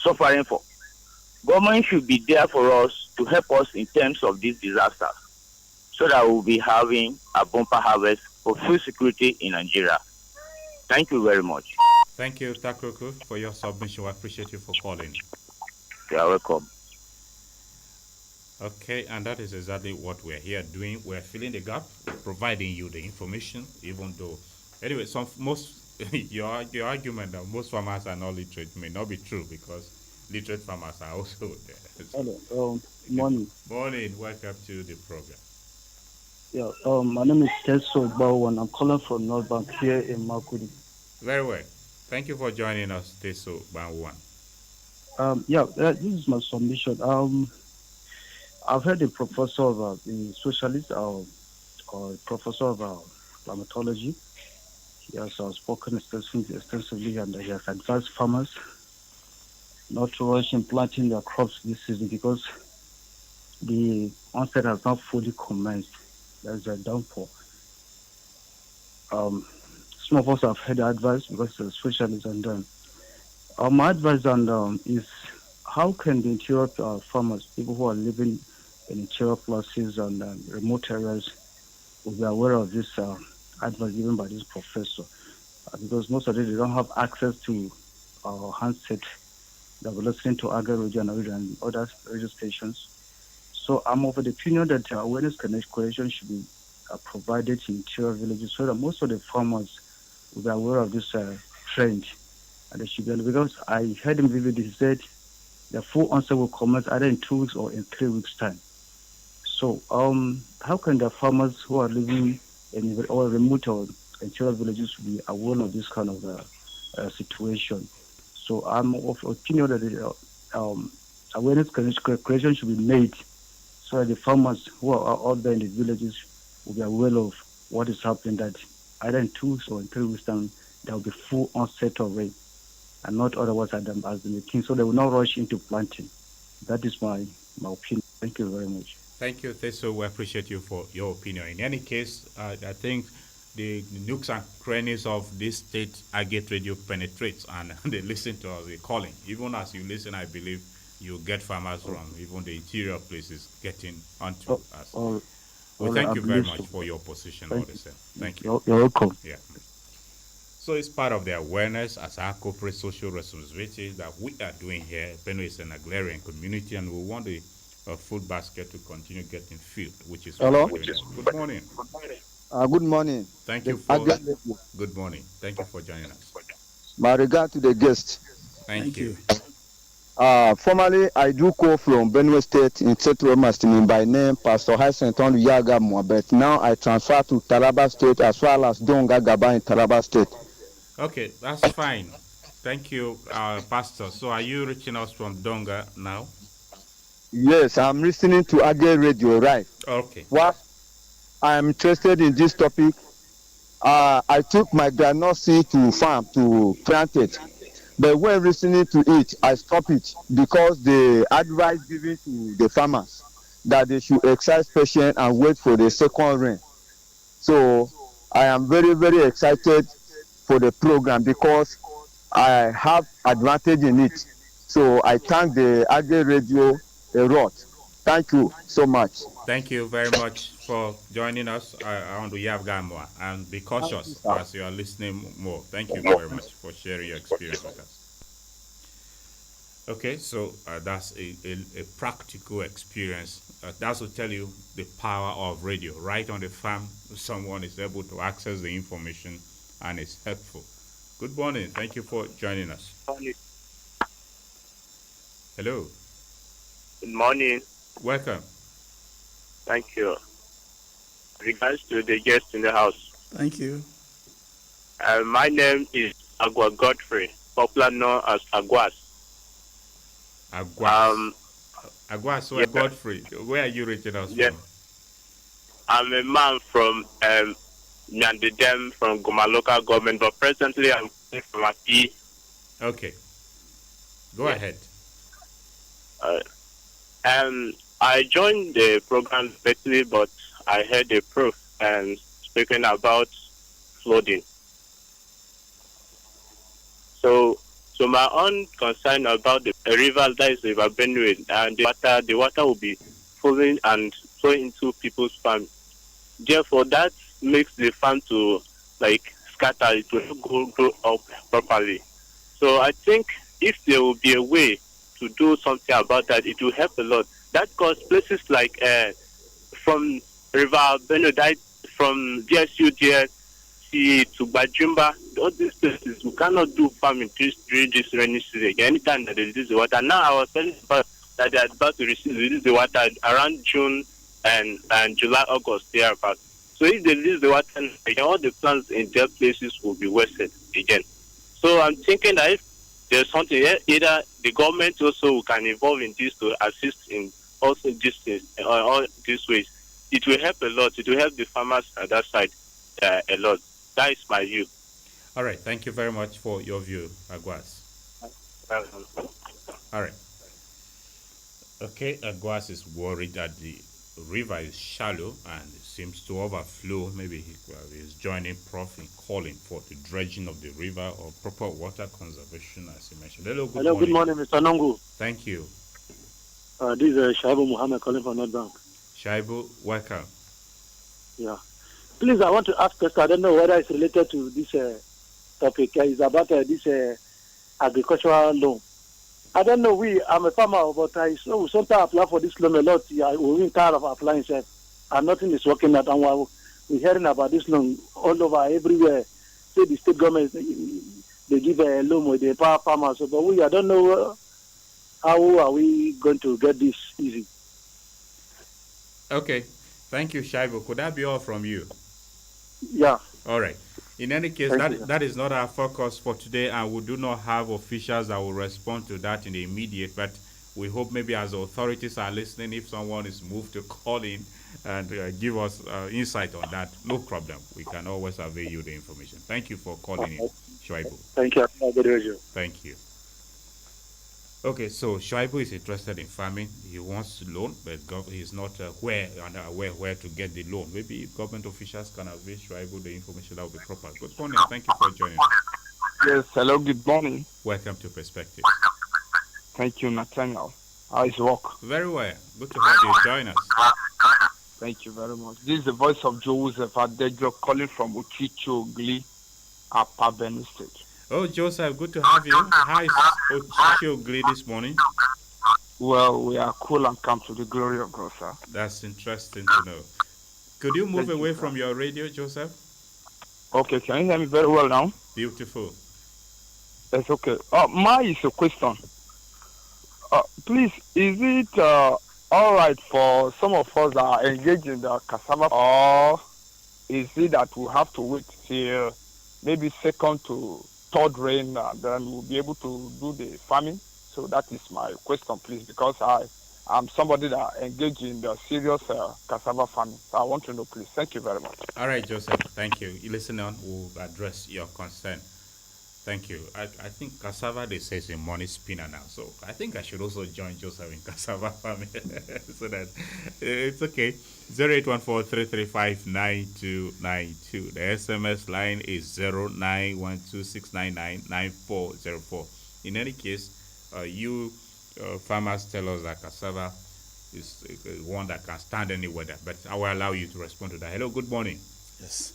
[SPEAKER 6] suffering for. Government should be there for us to help us in terms of these disasters, so that we'll be having a bumper harvest for food security in Nigeria. Thank you very much.
[SPEAKER 1] Thank you, Takuruku, for your submission. We appreciate you for calling.
[SPEAKER 6] You are welcome.
[SPEAKER 1] Okay, and that is exactly what we're here doing. We're filling the gap, providing you the information, even though, anyway, your argument that most farmers are not literate may not be true, because literate farmers are also there.
[SPEAKER 7] Hello, morning.
[SPEAKER 1] Morning, welcome to the program.
[SPEAKER 7] Yeah, my name is Teso Bao, and I'm calling from North Bank here in Makudi.
[SPEAKER 1] Very well. Thank you for joining us, Teso Banwan.
[SPEAKER 7] This is my submission. I've heard a professor of a socialist or a professor of climatology. He has spoken extensively and he has advised farmers not to rush in planting their crops this season because the onset has not fully commenced. There's a downpour. Some of us have heard the advice because it's a socialist and my advice is how can the interior farmers, people who are living in interior places and remote areas, will be aware of this advice given by this professor? Because most of them, they don't have access to handset that we're listening to Agri Radio and other radio stations. So I'm of the opinion that awareness collection should be provided in interior villages so that most of the farmers will be aware of this trend. And they should be, because I heard him vividly, he said the full answer will commence either in 2 weeks or in 3 weeks' time. So how can the farmers who are living in or remote or interior villages be aware of this kind of situation? So I'm of opinion that the awareness creation should be made so that the farmers who are out there in the villages will be aware of what is happening, that either in 2 weeks or in 3 weeks' time, there will be full onset of rain and not otherwise as the king. So they will not rush into planting. That is my opinion. Thank you very much.
[SPEAKER 1] Thank you, Teso. We appreciate you for your opinion. In any case, I think the nooks and crannies of this state Agate Radio penetrates and they listen to us, they're calling. Even as you listen, I believe you get farmers from even the interior places getting onto us. We thank you very much for your position, Odessa. Thank you.
[SPEAKER 7] You're welcome.
[SPEAKER 1] Yeah. So it's part of the awareness as our corporate social responsibility that we are doing here. Benue is an agrarian community, and we want the food basket to continue getting filled, which is
[SPEAKER 8] Hello.
[SPEAKER 1] Good morning.
[SPEAKER 8] Good morning.
[SPEAKER 1] Thank you for good morning. Thank you for joining us.
[SPEAKER 8] My regard to the guest.
[SPEAKER 1] Thank you.
[SPEAKER 8] Formerly, I do call from Benue State in Central Mastin by name Pastor Hysenton Yaga but now I transfer to Taraba State as well as Donga Gaba in Taraba State.
[SPEAKER 1] Okay, that's fine. Thank you, Pastor. So are you reaching us from Donga now?
[SPEAKER 8] Yes, I'm listening to Agate Radio, right?
[SPEAKER 1] Okay.
[SPEAKER 8] What I'm interested in this topic, I took my groundnut seed to farm to plant it. But when listening to it, I stopped it because the advice given to the farmers that they should exercise patience and wait for the second rain. So I am very, very excited for the program because I have advantage in it. So I thank the Agate Radio a lot. Thank you so much.
[SPEAKER 1] Thank you very much for joining us on the Yavgamwa, and be cautious as you are listening more. Thank you very much for sharing your experience with us. Okay, so that's a practical experience. That's to tell you the power of radio. Right on the farm, someone is able to access the information and it's helpful. Good morning. Thank you for joining us. Hello.
[SPEAKER 9] Good morning.
[SPEAKER 1] Welcome.
[SPEAKER 9] Thank you. Regards to the guest in the house.
[SPEAKER 2] Thank you.
[SPEAKER 9] My name is Agua Godfrey, popular known as Aguas.
[SPEAKER 1] Aguas. Aguas,
[SPEAKER 9] yeah.
[SPEAKER 1] Godfrey. Where are you reaching us
[SPEAKER 9] from? I'm a man from Nyandedem, from Goma local government, but presently I'm from Aki.
[SPEAKER 1] Okay. Go ahead.
[SPEAKER 9] I joined the program lately, but I heard a proof and speaking about flooding. So my own concern about the river, that is River Benue, and the water will be flowing and flowing into people's farm. Therefore, that makes the farm to scatter. It will not grow up properly. So I think if there will be a way to do something about that, it will help a lot. That cause places like from River Benue, from DSU, DSC to Bajumba, all these places, we cannot do farming during this rainy season. Anytime that they release the water. Now I was telling about that they are about to release the water around June and July, August, thereabout. So if they release the water, all the plants in their places will be wasted. again. So I'm thinking that if there's something either the government also can involve in this to assist in also these things all these ways. It will help a lot. It will help the farmers at that side a lot. That is my view.
[SPEAKER 1] All right. Thank you very much for your view, Aguas. All right. Okay, Aguas is worried that the river is shallow and it seems to overflow. Maybe he is joining Prof in calling for the dredging of the river or proper water conservation, as he mentioned. Hello, good morning.
[SPEAKER 10] Good morning, Mr. Nongo.
[SPEAKER 1] Thank you.
[SPEAKER 10] This is Shaibu Muhammad calling from North Bank.
[SPEAKER 1] Shaibu, welcome. Yeah.
[SPEAKER 10] Please, I want to ask question. I don't know whether it's related to this topic. It's about this agricultural loan. I don't know. I'm a farmer, but I sometimes apply for this loan a lot. We're tired of applying, sir, and nothing is working out. And we're hearing about this loan all over, everywhere. Say the state government, they give a loan with the power farmers. But I don't know how are we going to get this easy.
[SPEAKER 1] Okay. Thank you, Shaibu. Could that be all from you?
[SPEAKER 10] Yeah.
[SPEAKER 1] All right. In any case, that is not our focus for today, and we do not have officials that will respond to that in the immediate, but we hope maybe as authorities are listening, if someone is moved to call in and give us insight on that, no problem. We can always avail you the information. Thank you for calling in, Shuaibu.
[SPEAKER 10] Thank you.
[SPEAKER 1] Thank you. Okay, so Shuaibu is interested in farming. He wants to loan, but he's not aware where to get the loan. Maybe government officials can avail Shuaibu the information that will be proper. Good morning. Thank you for joining us.
[SPEAKER 11] Yes, hello, good morning.
[SPEAKER 1] Welcome to Perspective.
[SPEAKER 11] Thank you, Nathaniel. How is work?
[SPEAKER 1] Very well. Good to have you join us.
[SPEAKER 11] Thank you very much. This is the voice of Joseph Adejo calling from Uchicho Gli, Upper Benue State.
[SPEAKER 1] Oh, Joseph, good to have you. How is Uchicho Gli this morning?
[SPEAKER 11] Well, we are cool and calm to the glory of God, sir.
[SPEAKER 1] That's interesting to know. Could you move away from your radio, Joseph?
[SPEAKER 11] Okay, can you hear me very well now?
[SPEAKER 1] Beautiful.
[SPEAKER 11] That's okay. Mine is a question. Please, is it all right for some of us that are engaged in the cassava, or is it that we have to wait till maybe second to third rain and then we'll be able to do the farming? So that is my question, please, because I'm somebody that engaged in the serious cassava farming. So I want to know, please. Thank you very much.
[SPEAKER 1] All right, Joseph. Thank you. You listen on. We'll address your concern. Thank you. I think cassava, they say, is a money spinner now. So I think I should also join Joseph in cassava farming. So that it's okay. 0814-335-9292. The SMS line is 0912-699-9404. In any case, you farmers tell us that cassava is one that can stand any weather. But I will allow you to respond to that. Hello, good morning.
[SPEAKER 2] Yes.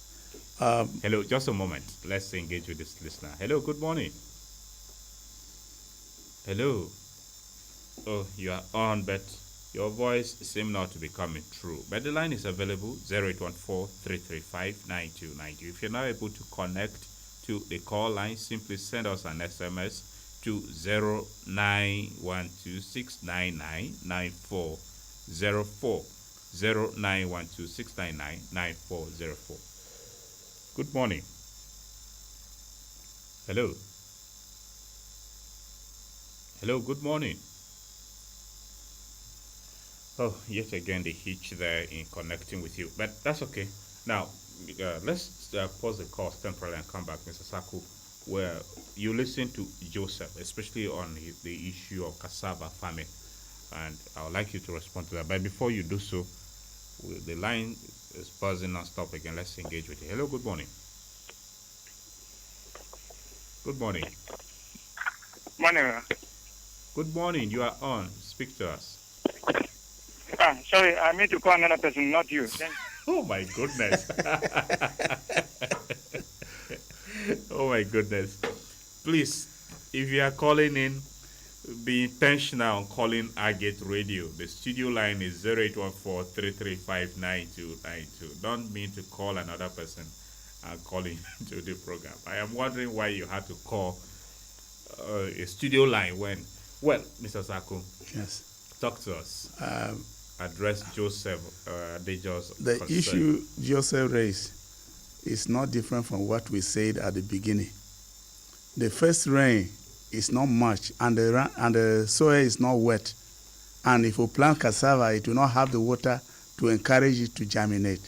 [SPEAKER 1] Hello, just a moment. Let's engage with this listener. Hello, good morning. Hello. Oh, you are on, but your voice seems not to be coming through. But the line is available, 0814-335-9292. If you're not able to connect to the call line, simply send us an SMS to 0912-699-9404. 0912-699-9404. Good morning. Hello. Hello, good morning. Oh, yet again the hitch there in connecting with you, but that's okay. Now, let's pause the call temporarily and come back, Mr. Saku, where you listen to Joseph, especially on the issue of cassava farming, and I would like you to respond to that. But before you do so, the line is buzzing non-stop again. Let's engage with you. Hello, good morning. Good morning.
[SPEAKER 12] Morning.
[SPEAKER 1] Good morning. You are on. Speak to us.
[SPEAKER 12] Sorry, I meant to call another person, not you.
[SPEAKER 1] Oh my goodness. Oh my goodness. Please, if you are calling in, be intentional on calling Agate Radio. The studio line is 0814-335-9292. Don't mean to call another person and call into the program. I am wondering why you had to call a studio line when, well, Mr. Saku.
[SPEAKER 2] Yes.
[SPEAKER 1] Talk to us. Address Joseph Adejo's
[SPEAKER 2] The
[SPEAKER 1] concern.
[SPEAKER 2] issue Joseph raised is not different from what we said at the beginning. the first rain is not much, and the soil is not wet. And if you plant cassava, it will not have the water to encourage it to germinate.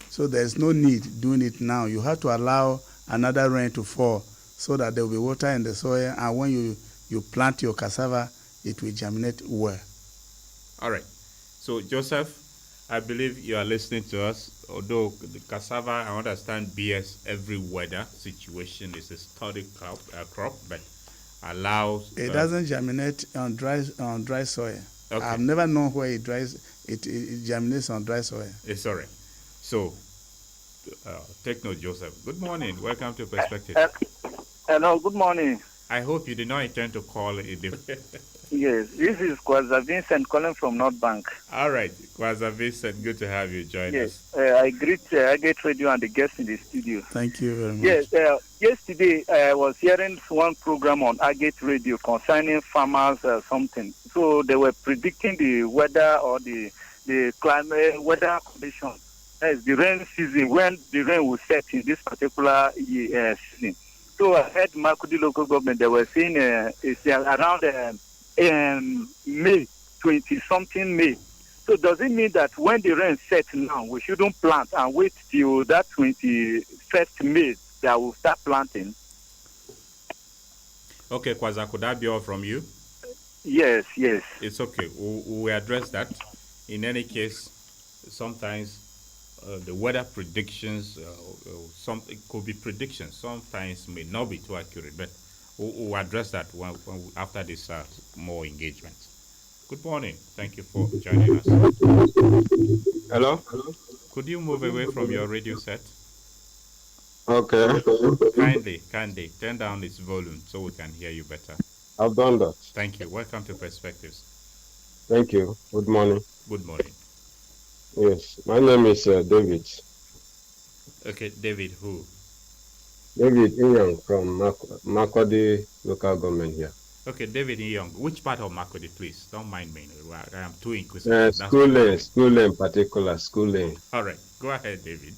[SPEAKER 2] So there's no need doing it now. You have to allow another rain to fall so that there will be water in the soil, and when you plant your cassava, it will germinate well.
[SPEAKER 1] All right. So, Joseph, I believe you are listening to us. Although the cassava, I understand, bears every weather situation, is a sturdy crop, but allows...
[SPEAKER 2] It doesn't germinate on dry soil.
[SPEAKER 1] Okay.
[SPEAKER 2] I've never known where it germinates on dry soil.
[SPEAKER 1] It's all right. So, take note, Joseph. Good morning. Welcome to Perspective.
[SPEAKER 12] Hello, good morning.
[SPEAKER 1] I hope you did not intend to call it.
[SPEAKER 12] Yes, this is Kwaza Vincent calling from North Bank.
[SPEAKER 1] All right, Kwaza Vincent, good to have you join us.
[SPEAKER 12] I greet Agate Radio and the guests in the studio.
[SPEAKER 2] Thank you very much.
[SPEAKER 12] Yes, yesterday I was hearing one program on Agate Radio concerning farmers something. So they were predicting the weather or the climate weather condition. As the rain season, when the rain will set in this particular season. So I heard Makudi local government, they were saying it's around May, 20-something May. So does it mean that when the rain sets now, we shouldn't plant and wait till that 21st May that we'll start planting?
[SPEAKER 1] Okay, Kwaza, could that be all from you?
[SPEAKER 12] Yes.
[SPEAKER 1] It's okay. We'll address that. In any case, sometimes the weather predictions, it could be predictions, sometimes may not be too accurate, but we'll address that after this more engagement. Good morning. Thank you for joining us.
[SPEAKER 13] Hello?
[SPEAKER 1] Could you move away from your radio set?
[SPEAKER 13] Okay.
[SPEAKER 1] Kindly turn down its volume so we can hear you better.
[SPEAKER 13] I've done that.
[SPEAKER 1] Thank you. Welcome to Perspectives.
[SPEAKER 13] Thank you. Good morning.
[SPEAKER 1] Good morning.
[SPEAKER 13] Yes, my name is David.
[SPEAKER 1] Okay, David who?
[SPEAKER 13] David Inyang from Makodi local government here.
[SPEAKER 1] Okay, David Inyang. Which part of Makodi, please? Don't mind me. I am too inquisitive.
[SPEAKER 13] School lane in particular, school lane.
[SPEAKER 1] All right, go ahead, David.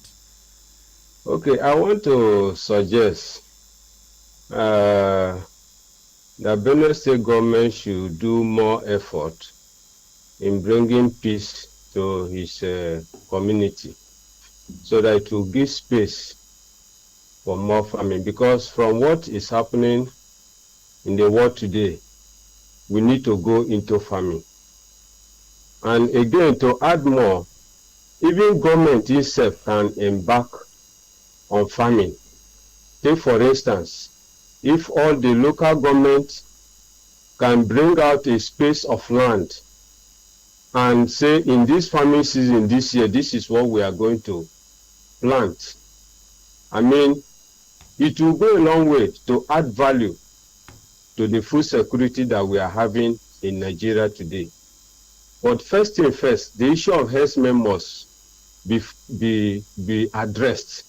[SPEAKER 13] Okay, I want to suggest that Benue State government should do more effort in bringing peace to his community so that it will give space for more farming, because from what is happening in the world today, we need to go into farming. And again, to add more, even government itself can embark on farming. Take for instance, if all the local government can bring out a space of land and say in this farming season this year, this is what we are going to plant. I mean, it will go a long way to add value to the food security that we are having in Nigeria today. But first thing first, the issue of herdsmen must be addressed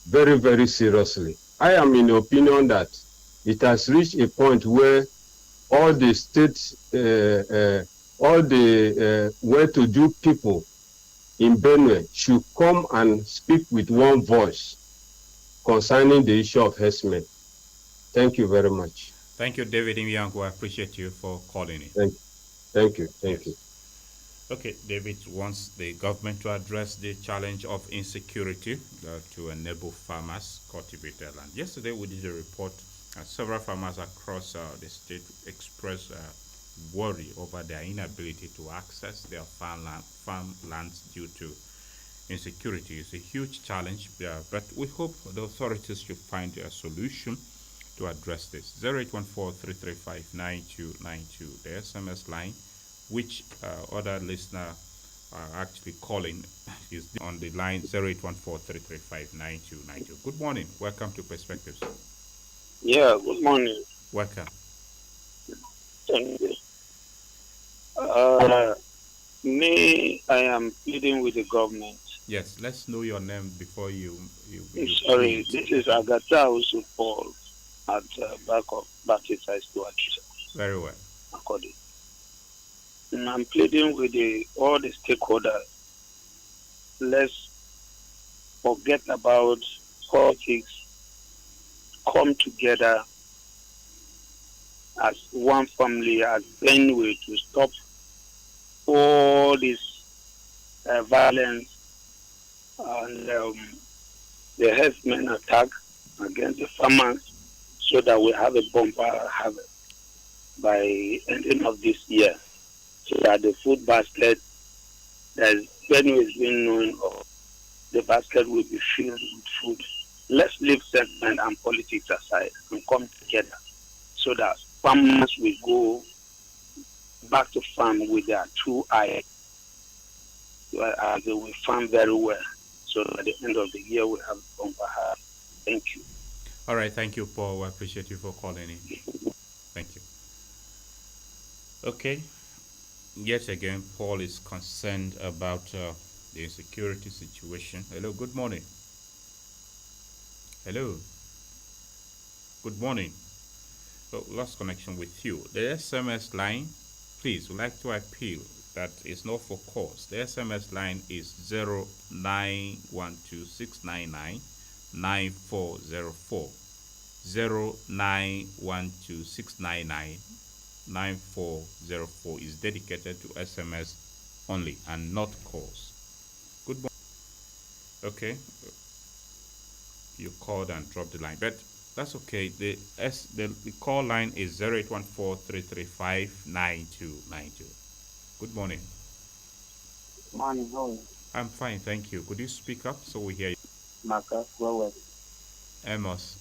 [SPEAKER 13] very, very seriously. I am in the opinion that it has reached a point where all the states, all the well-to-do people in Benue should come and speak with one voice concerning the issue of herdsmen. Thank you very much.
[SPEAKER 1] Thank you, David Imyangu. I appreciate you for calling in.
[SPEAKER 13] Thank you.
[SPEAKER 1] Okay, David wants the government to address the challenge of insecurity to enable farmers cultivate their land. Yesterday, we did a report. Several farmers across the state expressed worry over their inability to access their farmlands due to insecurity. It's a huge challenge, but we hope the authorities should find a solution to address this. 0814-335-9292, the SMS line, which other listener are actually calling, is on the line 0814-335-9292. Good morning. Welcome to Perspectives.
[SPEAKER 14] Yeah, good morning.
[SPEAKER 1] Welcome.
[SPEAKER 14] Thank you. I am pleading with the government.
[SPEAKER 1] Yes, let's know your name before you
[SPEAKER 14] Sorry, this is Agatha Paul at back of Baptist High School.
[SPEAKER 1] Very well.
[SPEAKER 14] According. And I'm pleading with all the stakeholders. Let's forget about politics come together as one family, as anyway, to stop all this violence and the herdsmen attack against the farmers, so that we have a bumper harvest by ending of this year, so that the food basket that Benue is being known of, the basket will be filled with food. Let's leave sentiment and politics aside and come together so that farmers will go back to farm with their true eye. They will farm very well. So at the end of the year, we have bumper harvest. Thank you.
[SPEAKER 1] All right, thank you, Paul. I appreciate you for calling in. Thank you. Okay. Yet again, Paul is concerned about the insecurity situation. Hello, good morning. Hello. Good morning. So, lost connection with you. The SMS line, please, we'd like to appeal that is not for cause. The SMS line is 091269999404. 091269999404 is dedicated to SMS only and not calls. Good morning. Okay. You called and dropped the line, but that's okay. The call line is 0814-335-9292. Good morning.
[SPEAKER 15] Morning, how are you?
[SPEAKER 1] I'm fine, thank you. Could you speak up so we hear you?
[SPEAKER 15] Marcus, well.
[SPEAKER 1] Amos,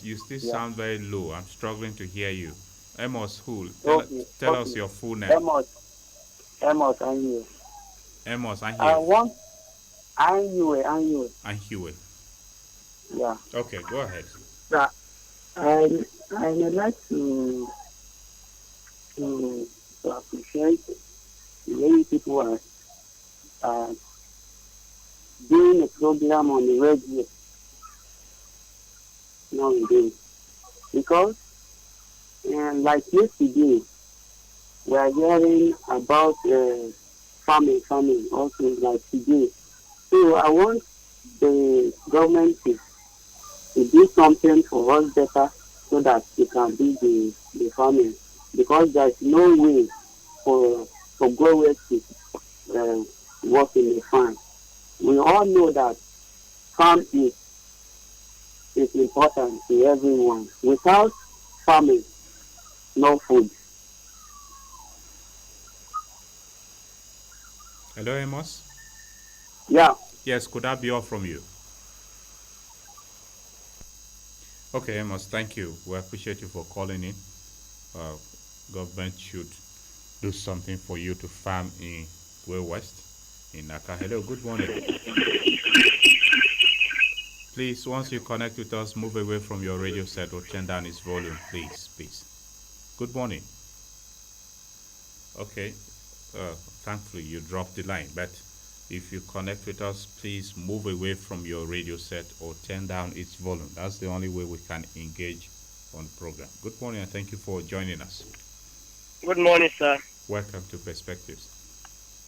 [SPEAKER 1] you still sound very low. I'm struggling to hear you. Amos who? Tell us your full name.
[SPEAKER 15] Amos, I'm here.
[SPEAKER 1] Amos, I'm here.
[SPEAKER 15] I'm here. Yeah.
[SPEAKER 1] Okay, go ahead.
[SPEAKER 15] Yeah. I would like to appreciate the way people are doing a program on the radio nowadays. Because, like yesterday, we are hearing about farming also like today. So I want the government to do something for us better so that we can do the farming. Because there is no way for growers to work in the farm. We all know that farm is important to everyone. Without farming, no food.
[SPEAKER 1] Hello, Amos?
[SPEAKER 15] Yeah.
[SPEAKER 1] Yes, could that be all from you? Okay, Amos, thank you. We appreciate you for calling in. Government should do something for you to farm in Way West, in Naka. Hello, good morning. Please, once you connect with us, move away from your radio set or turn down its volume, please. Good morning. Okay, thankfully you dropped the line, but if you connect with us, please move away from your radio set or turn down its volume. That's the only way we can engage on the program. Good morning and thank you for joining us.
[SPEAKER 16] Good morning, sir.
[SPEAKER 1] Welcome to Perspectives.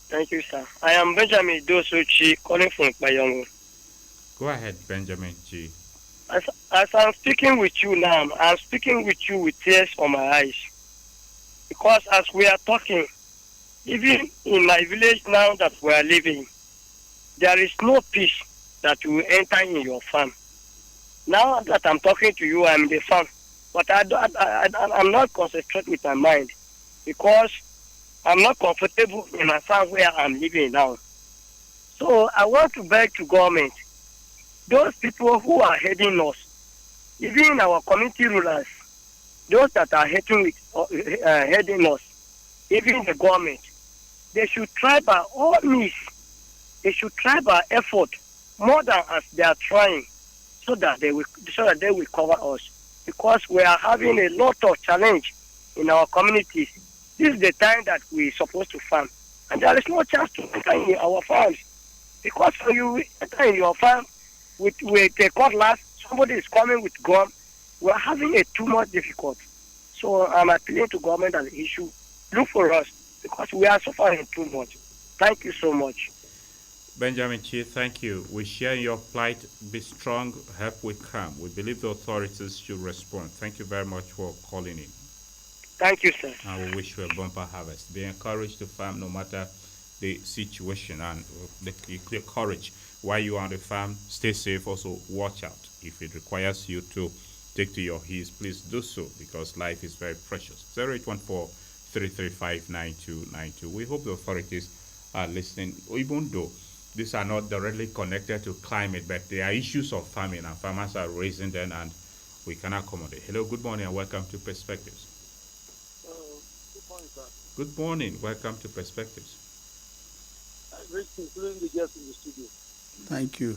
[SPEAKER 16] Thank you, sir. I am Benjamin Dosuchi, calling from Bayongo.
[SPEAKER 1] Go ahead, Benjamin G.
[SPEAKER 16] As I'm speaking with you now, I'm speaking with you with tears on my eyes. Because as we are talking, even in my village now that we are living, there is no peace that will enter in your farm. Now that I'm talking to you, I'm in the farm, but I'm not concentrated with my mind because I'm not comfortable in my farm where I'm living now. So I want to beg to government, those people who are heading us, even our community rulers, those that are heading us, even the government, they should try by all means, they should try by effort more than as they are trying, so that they will cover us, because we are having a lot of challenge in our communities. This is the time that we are supposed to farm, and there is no chance to enter in our farms, because when you enter in your farm with a cutlass, somebody is coming with gun, we are having a too much difficult. So I'm appealing to government as an issue, look for us, because we are suffering too much. Thank you so much.
[SPEAKER 1] Benjamin Chi, thank you. We share your plight. Be strong, help will come. We believe the authorities should respond. Thank you very much for calling in.
[SPEAKER 16] Thank you, sir.
[SPEAKER 1] And we wish you a bumper harvest. Be encouraged to farm no matter the situation, and the courage while you are on the farm. Stay safe. Also, watch out. If it requires you to take to your heels, please do so, because life is very precious. 0814-335-9292. We hope the authorities are listening, even though these are not directly connected to climate, but they are issues of farming, and farmers are raising them, and we can accommodate. Hello, good morning, and welcome to Perspectives.
[SPEAKER 10] Good morning, sir.
[SPEAKER 1] Good morning, welcome to Perspectives.
[SPEAKER 10] Including the guests in the studio.
[SPEAKER 2] Thank you.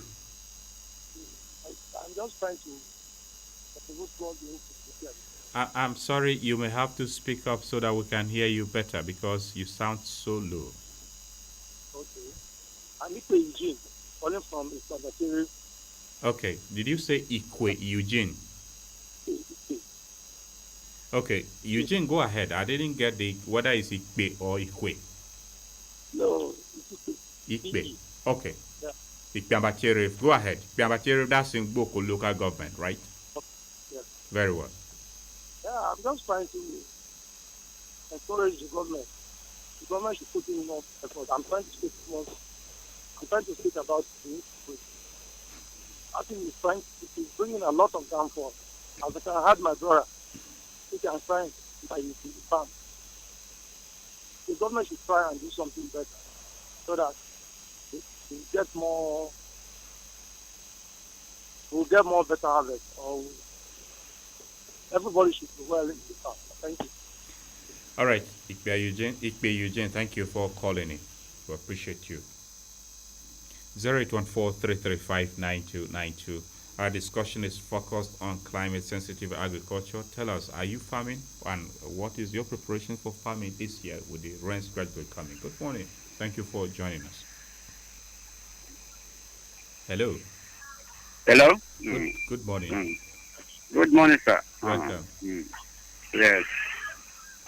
[SPEAKER 10] I'm just trying to
[SPEAKER 1] I'm sorry, you may have to speak up so that we can hear you better, because you sound so low.
[SPEAKER 10] Okay. I'm Ikwe Eugene, calling from Istanbul.
[SPEAKER 1] Okay, did you say Ikwe Eugene? Okay, Eugene, go ahead. I didn't get whether it's Ikwe or Ikwe.
[SPEAKER 10] No, it's
[SPEAKER 1] Ikwe. Okay.
[SPEAKER 10] Yeah.
[SPEAKER 1] Ikwe. Go ahead. Ikwe, that's in Boko local government, right?
[SPEAKER 10] Yes.
[SPEAKER 1] Very well.
[SPEAKER 10] Yeah, I'm just trying to encourage the government. The government should put in more effort. I'm trying to speak about the I think it's bringing a lot of downfall. As I had my brother, he can find by his farm. The government should try and do something better so that we'll get more better harvest, or everybody should be well in the farm. Thank you.
[SPEAKER 1] All right, Ikpe Eugene, thank you for calling in. We appreciate you. 0814-335-9292. Our discussion is focused on climate-sensitive agriculture. Tell us, are you farming, and what is your preparation for farming this year with the rains gradually coming? Good morning. Thank you for joining us. Hello.
[SPEAKER 17] Hello.
[SPEAKER 1] Good morning.
[SPEAKER 17] Good morning, sir.
[SPEAKER 1] Welcome.
[SPEAKER 17] Yes.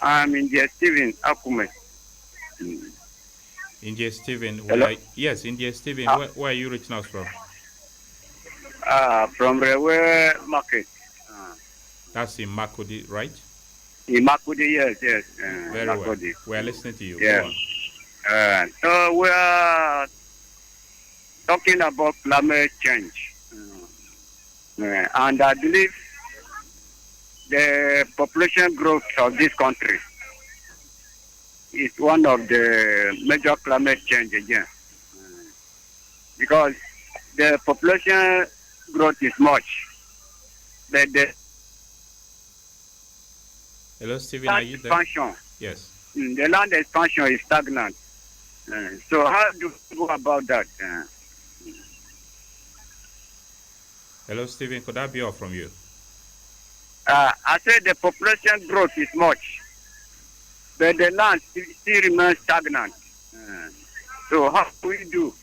[SPEAKER 17] I'm India Stephen Akume.
[SPEAKER 1] India Stephen. Yes, India Stephen. Where are you reaching us from?
[SPEAKER 17] From Railway Market.
[SPEAKER 1] That's in Makodi, right?
[SPEAKER 17] In Makodi, yes.
[SPEAKER 1] Very
[SPEAKER 17] Makodi.
[SPEAKER 1] well. We are listening to you.
[SPEAKER 17] Yes. So we are talking about climate change. And I believe the population growth of this country is one of the major climate change again. Because the population growth is much. But the
[SPEAKER 1] Hello, Stephen, are you there?
[SPEAKER 17] Expansion.
[SPEAKER 1] Yes.
[SPEAKER 17] The land expansion is stagnant. So how do we go about that?
[SPEAKER 1] Hello, Stephen, could that be all from you?
[SPEAKER 17] I said the population growth is much, but the land still remains stagnant. So how do we do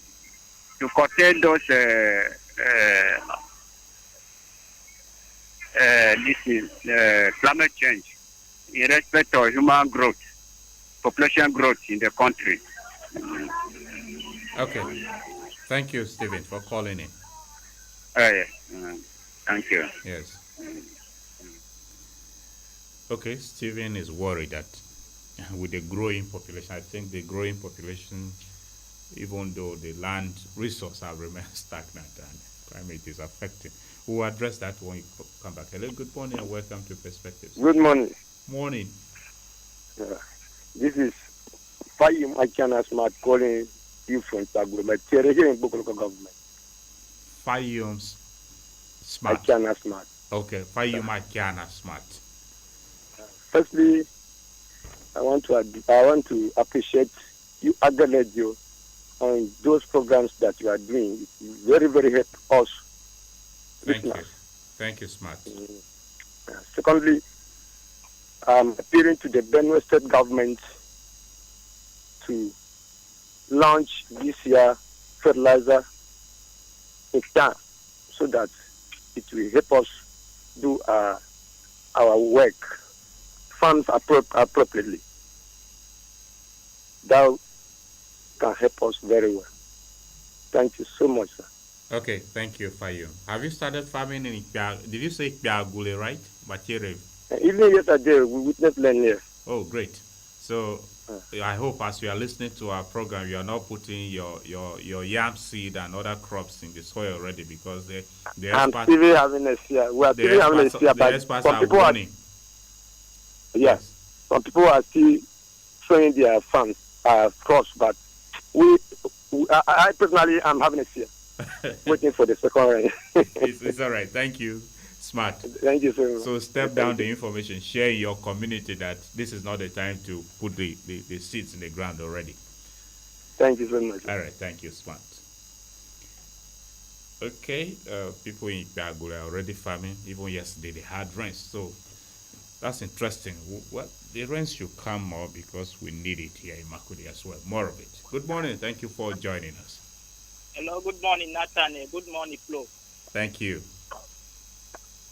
[SPEAKER 17] to curtail those climate change in respect of human growth, population growth in the country?
[SPEAKER 1] Okay. Thank you, Stephen, for calling in.
[SPEAKER 17] Thank you.
[SPEAKER 1] Yes. Okay, Stephen is worried that with the growing population, I think the growing population, even though the land resource have remained stagnant and climate is affecting. We'll address that when you come back. Hello, good morning and welcome to Perspectives.
[SPEAKER 18] Good morning.
[SPEAKER 1] Morning.
[SPEAKER 18] This is Fayum Akana Smart calling you from Tagwe, here in Boko local government.
[SPEAKER 1] Fayum Smart.
[SPEAKER 18] Akana Smart.
[SPEAKER 1] Okay, Fayum Akana Smart.
[SPEAKER 18] Firstly, I want to appreciate you, Agaledio, on those programs that you are doing. It very, very help us.
[SPEAKER 1] Thank you. Thank you, Smart.
[SPEAKER 18] Secondly, I'm appealing to the Benue State government to launch this year fertilizer in time so that it will help us do our work, funds appropriately. That can help us very well. Thank you so much, sir.
[SPEAKER 1] Okay, thank you, Fayum. Have you started farming in Did you say Ikpiagule, right? Bachere.
[SPEAKER 18] Even yesterday, we witnessed land here.
[SPEAKER 1] Oh, great. So I hope as you are listening to our program, you are not putting your yam seed and other crops in the soil already, because
[SPEAKER 18] I'm still having a fear. We are still having a fear, but some people are. Yes, some people are still sowing their farms, crops, but I personally am having a fear. Waiting for the second rain.
[SPEAKER 1] It's all right. Thank you. Smart.
[SPEAKER 18] Thank you so much.
[SPEAKER 1] So step down the information, share in your community that this is not the time to put the seeds in the ground already.
[SPEAKER 18] Thank you so much.
[SPEAKER 1] All right. Thank you, Smart. Okay. People in Ikpiagule are already farming. Even yesterday they had rains. So that's interesting. Well, the rains should come more because we need it here in Makurdi as well. More of it. Good morning. Thank you for joining us.
[SPEAKER 19] Hello, good morning, Nathan. Good morning, Flo.
[SPEAKER 1] Thank you.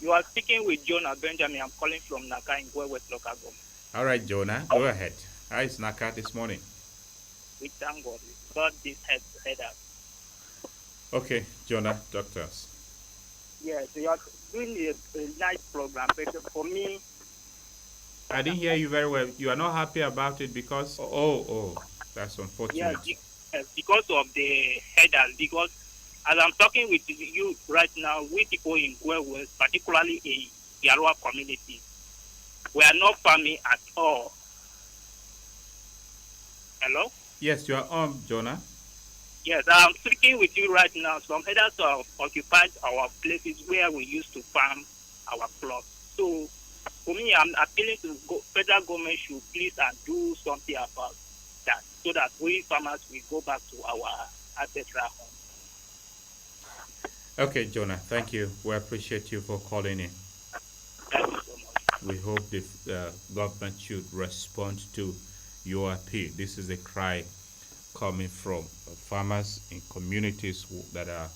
[SPEAKER 19] You are speaking with Jonah Benjamin. I'm calling from Naka in Gwe West Local Government.
[SPEAKER 1] All right, Jonah, go ahead. How is Naka this morning?
[SPEAKER 19] We thank God. We got this head up.
[SPEAKER 1] Okay, Jonah, talk to us.
[SPEAKER 19] Yes, you are doing a nice program, but for me...
[SPEAKER 1] I didn't hear you very well. You are not happy about it because... Oh, that's unfortunate.
[SPEAKER 19] Yes, because of the headers, because as I'm talking with you right now, we people in Gwe West, particularly in Yarua community, we are not farming at all. Hello?
[SPEAKER 1] Yes, you are on, Jonah.
[SPEAKER 19] Yes, I'm speaking with you right now. Some headers have occupied our places where we used to farm our crops. So, for me, I'm appealing to federal government should please and do something about that, so that we farmers will go back to our ancestral home.
[SPEAKER 1] Okay, Jonah, thank you. We appreciate you for calling in.
[SPEAKER 19] Thank you so much.
[SPEAKER 1] We hope the government should respond to your appeal. This is a cry coming from farmers in communities that are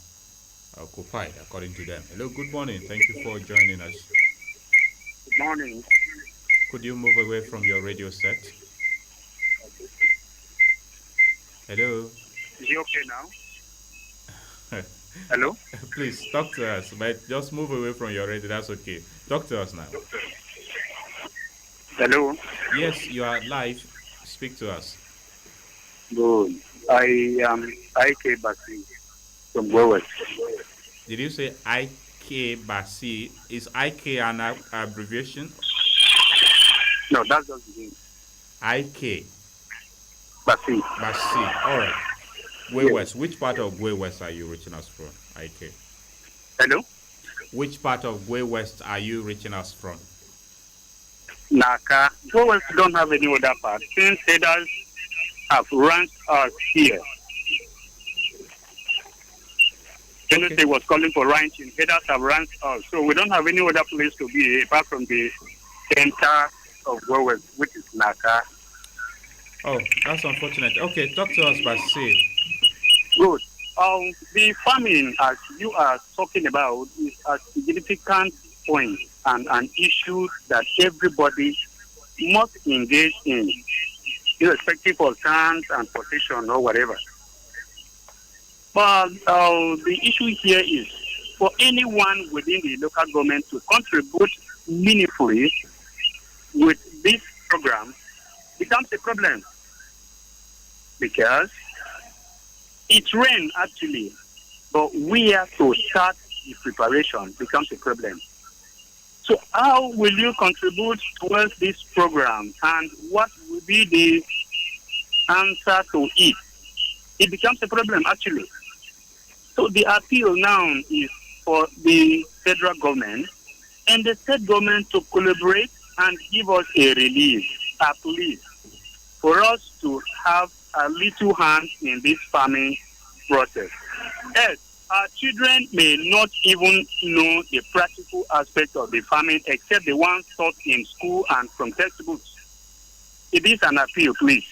[SPEAKER 1] occupied, according to them. Hello, good morning. Thank you for joining us.
[SPEAKER 14] Good morning.
[SPEAKER 1] Could you move away from your radio set? Hello?
[SPEAKER 14] Is it okay now? Hello?
[SPEAKER 1] Please, talk to us, but just move away from your radio. That's okay. Talk to us now.
[SPEAKER 14] Hello?
[SPEAKER 1] Yes, you are live. Speak to us.
[SPEAKER 14] Good. I am IK Basi from Gwe.
[SPEAKER 1] Did you say IK Basi? Is IK an abbreviation?
[SPEAKER 14] No, that's just the name.
[SPEAKER 1] IK.
[SPEAKER 14] Basi.
[SPEAKER 1] Basi. All right. Gwe West. Which part of Gwe West are you reaching us from? IK.
[SPEAKER 14] Hello?
[SPEAKER 1] Which part of Gwe West are you reaching us from?
[SPEAKER 14] Naka. Gwe West don't have any other part. Since headers have ranked us here. Tennessee was calling for ranching. Headers have ranked us. So we don't have any other place to be apart from the center of Gwe West, which is Naka.
[SPEAKER 1] Oh, that's unfortunate. Okay, talk to us, Basi.
[SPEAKER 14] Good. The farming, as you are talking about, is a significant point and an issue that everybody must engage in, irrespective of terms and position or whatever. But the issue here is for anyone within the local government to contribute meaningfully with this program becomes a problem, because it rains actually, but where to start the preparation becomes a problem. So how will you contribute towards this program, and what will be the answer to it? It becomes a problem actually. So the appeal now is for the federal government and the state government to collaborate and give us a relief, at least, for us to have a little hand in this farming process. Yes, our children may not even know the practical aspect of the farming except the ones taught in school and from textbooks. It is an appeal, please.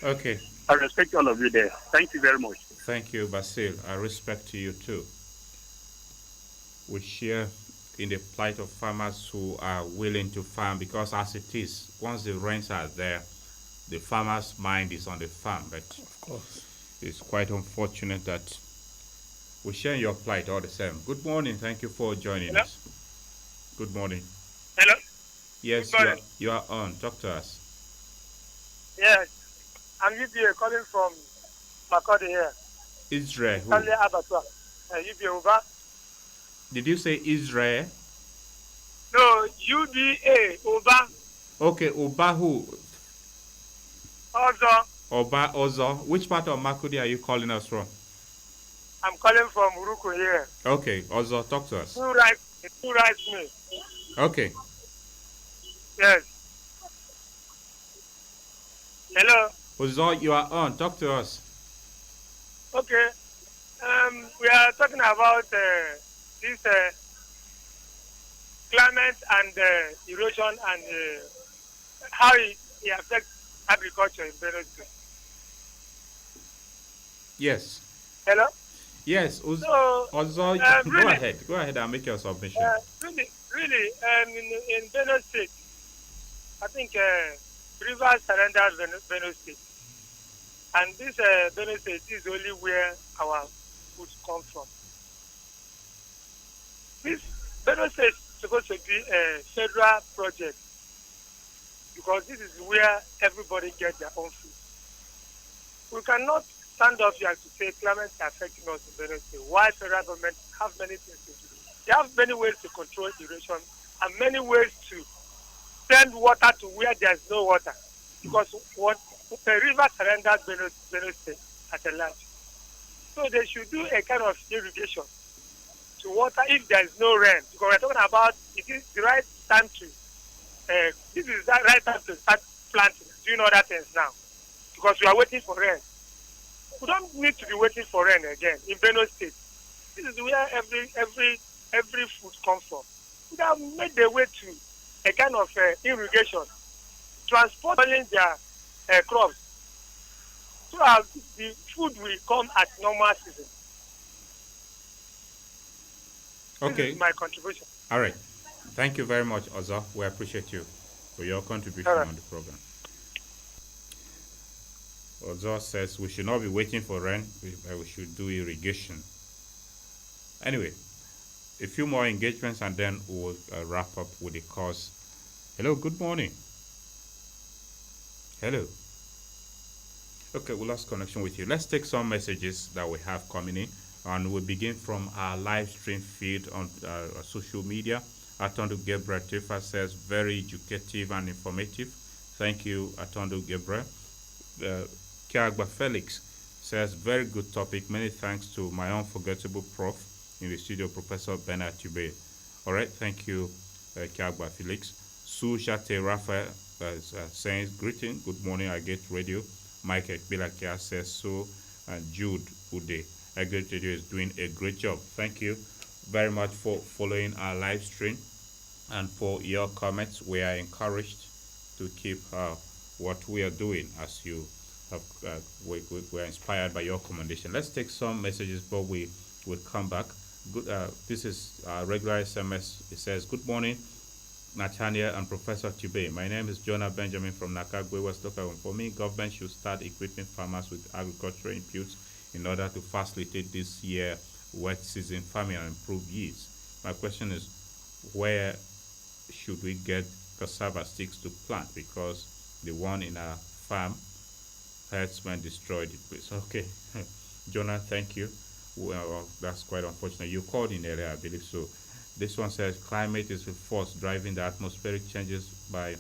[SPEAKER 1] Okay.
[SPEAKER 14] I respect all of you there. Thank you very much.
[SPEAKER 1] Thank you, Basil. I respect you too. We share in the plight of farmers who are willing to farm, because as it is, once the rains are there, the farmer's mind is on the farm. But
[SPEAKER 2] of course,
[SPEAKER 1] It's quite unfortunate that we share your plight all the same. Good morning. Thank you for joining us. Good morning.
[SPEAKER 16] Hello.
[SPEAKER 1] Yes,
[SPEAKER 16] Good morning.
[SPEAKER 1] you are on. Talk to us.
[SPEAKER 16] Yes, I'm UBA calling from Makodi here.
[SPEAKER 1] Israel. Who?
[SPEAKER 16] Stanley Abattoir. UBA Uba.
[SPEAKER 1] Did you say Israel?
[SPEAKER 16] No, UBA Uba.
[SPEAKER 1] Okay, Uba who?
[SPEAKER 16] Ozo.
[SPEAKER 1] Oba Ozo. Which part of Makudi are you calling us from?
[SPEAKER 16] I'm calling from Uruku here.
[SPEAKER 1] Okay, Ozo, talk to us.
[SPEAKER 16] Two rice me.
[SPEAKER 1] Okay.
[SPEAKER 16] Yes. Hello.
[SPEAKER 1] Ozo, you are on. Talk to us.
[SPEAKER 16] Okay. We are talking about this climate and erosion and how it affects agriculture in Benue State.
[SPEAKER 1] Yes.
[SPEAKER 16] Hello.
[SPEAKER 1] Yes. Ozo,
[SPEAKER 16] really,
[SPEAKER 1] go ahead. Go ahead and make your submission.
[SPEAKER 16] Really, in Benue State, I think rivers surrendered Benue State. And this Benue State is only where our food comes from. This Benue State is supposed to be a federal project because this is where everybody gets their own food. We cannot stand up here to say climate is affecting us in Benue State. Why federal government have many things to do? They have many ways to control erosion and many ways to send water to where there's no water. Because the river surrenders Benue State at a large. So they should do a kind of irrigation to water if there is no rain. Because we're talking about it is the right time to this is the right time to start planting, doing other things now. Because we are waiting for rain. We don't need to be waiting for rain again in Benue State. This is where every food comes from. We have made the way to a kind of irrigation, transporting their crops, so that the food will come at normal season.
[SPEAKER 1] Okay.
[SPEAKER 16] This is my contribution.
[SPEAKER 1] All right. Thank you very much, Ozo. We appreciate you for your contribution on the program. Ozo says we should not be waiting for rain, we should do irrigation. Anyway, a few more engagements and then we'll wrap up with the course. Hello, good morning. Hello. Okay, we lost connection with you. Let's take some messages that we have coming in, and we'll begin from our live stream feed on social media. Atondo Gabriel Tifa says, very educative and informative. Thank you, Atondo Gabriel. Kiagba Felix says, very good topic. Many thanks to my unforgettable prof in the studio, Professor Bernard Tube. All right, thank you, Kiagba Felix. Su Jate Raphael saying, greeting, good morning, I get radio. Mike Bilakia says so, and Jude Ude, I get radio is doing a great job. Thank you very much for following our live stream and for your comments. We are encouraged to keep what we are doing as you have, we're inspired by your commendation. Let's take some messages before we will come back. Good, this is regular SMS. It says, good morning, Nathaniel and Professor Tube. My name is Jonah Benjamin from Nakagwe, West Local. For me, government should start equipping farmers with agricultural inputs in order to facilitate this year wet season farming and improve yields. My question is, where should we get cassava sticks to plant? Because the one in our farm, herdsmen destroyed it. Please. Okay, Jonah, thank you. Well, that's quite unfortunate. You called in earlier, I believe so. This one says, climate is a force driving the atmospheric changes by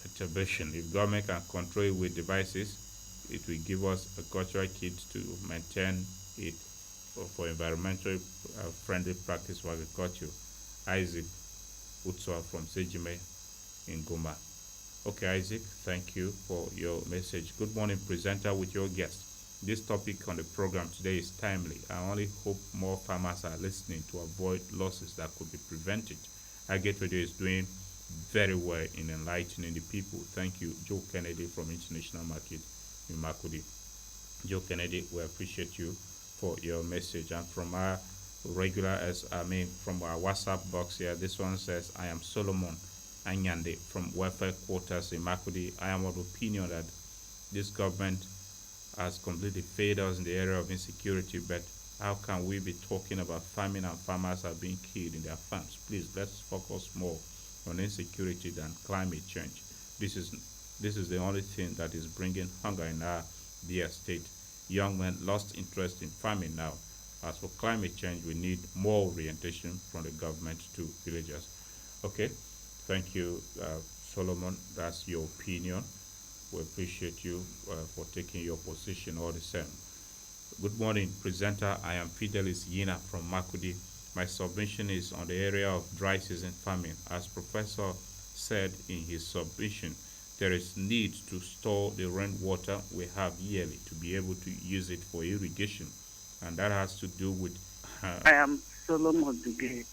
[SPEAKER 1] perturbation. If government can control it with devices, it will give us a cultural kit to maintain it for environmental friendly practice for agriculture. Isaac Utswa from Sejime in Goma. Okay, Isaac, thank you for your message. Good morning, presenter with your guest. This topic on the program today is timely. I only hope more farmers are listening to avoid losses that could be prevented. Agate Radio is doing very well in enlightening the people. Thank you, Joe Kennedy from International Market in Makudi. Joe Kennedy, we appreciate you for your message. And from our from our WhatsApp box here, this one says, I am Solomon Anyande from Welfare Quarters in Makudi. I am of the opinion that this government has completely failed us in the area of insecurity, but how can we be talking about farming and farmers are being killed in their farms? Please, let's focus more on insecurity than climate change. This is the only thing that is bringing hunger in our dear state. Young men lost interest in farming now. As for climate change, we need more orientation from the government to villagers. Okay, thank you, Solomon. That's your opinion. We appreciate you for taking your position all the same. Good morning, presenter. I am Fidelis Yina from Makudi. My submission is on the area of dry season farming. As Professor said in his submission, there is need to store the rainwater we have yearly to be able to use it for irrigation. And that has to do with...
[SPEAKER 20] I am Solomon Dugeri,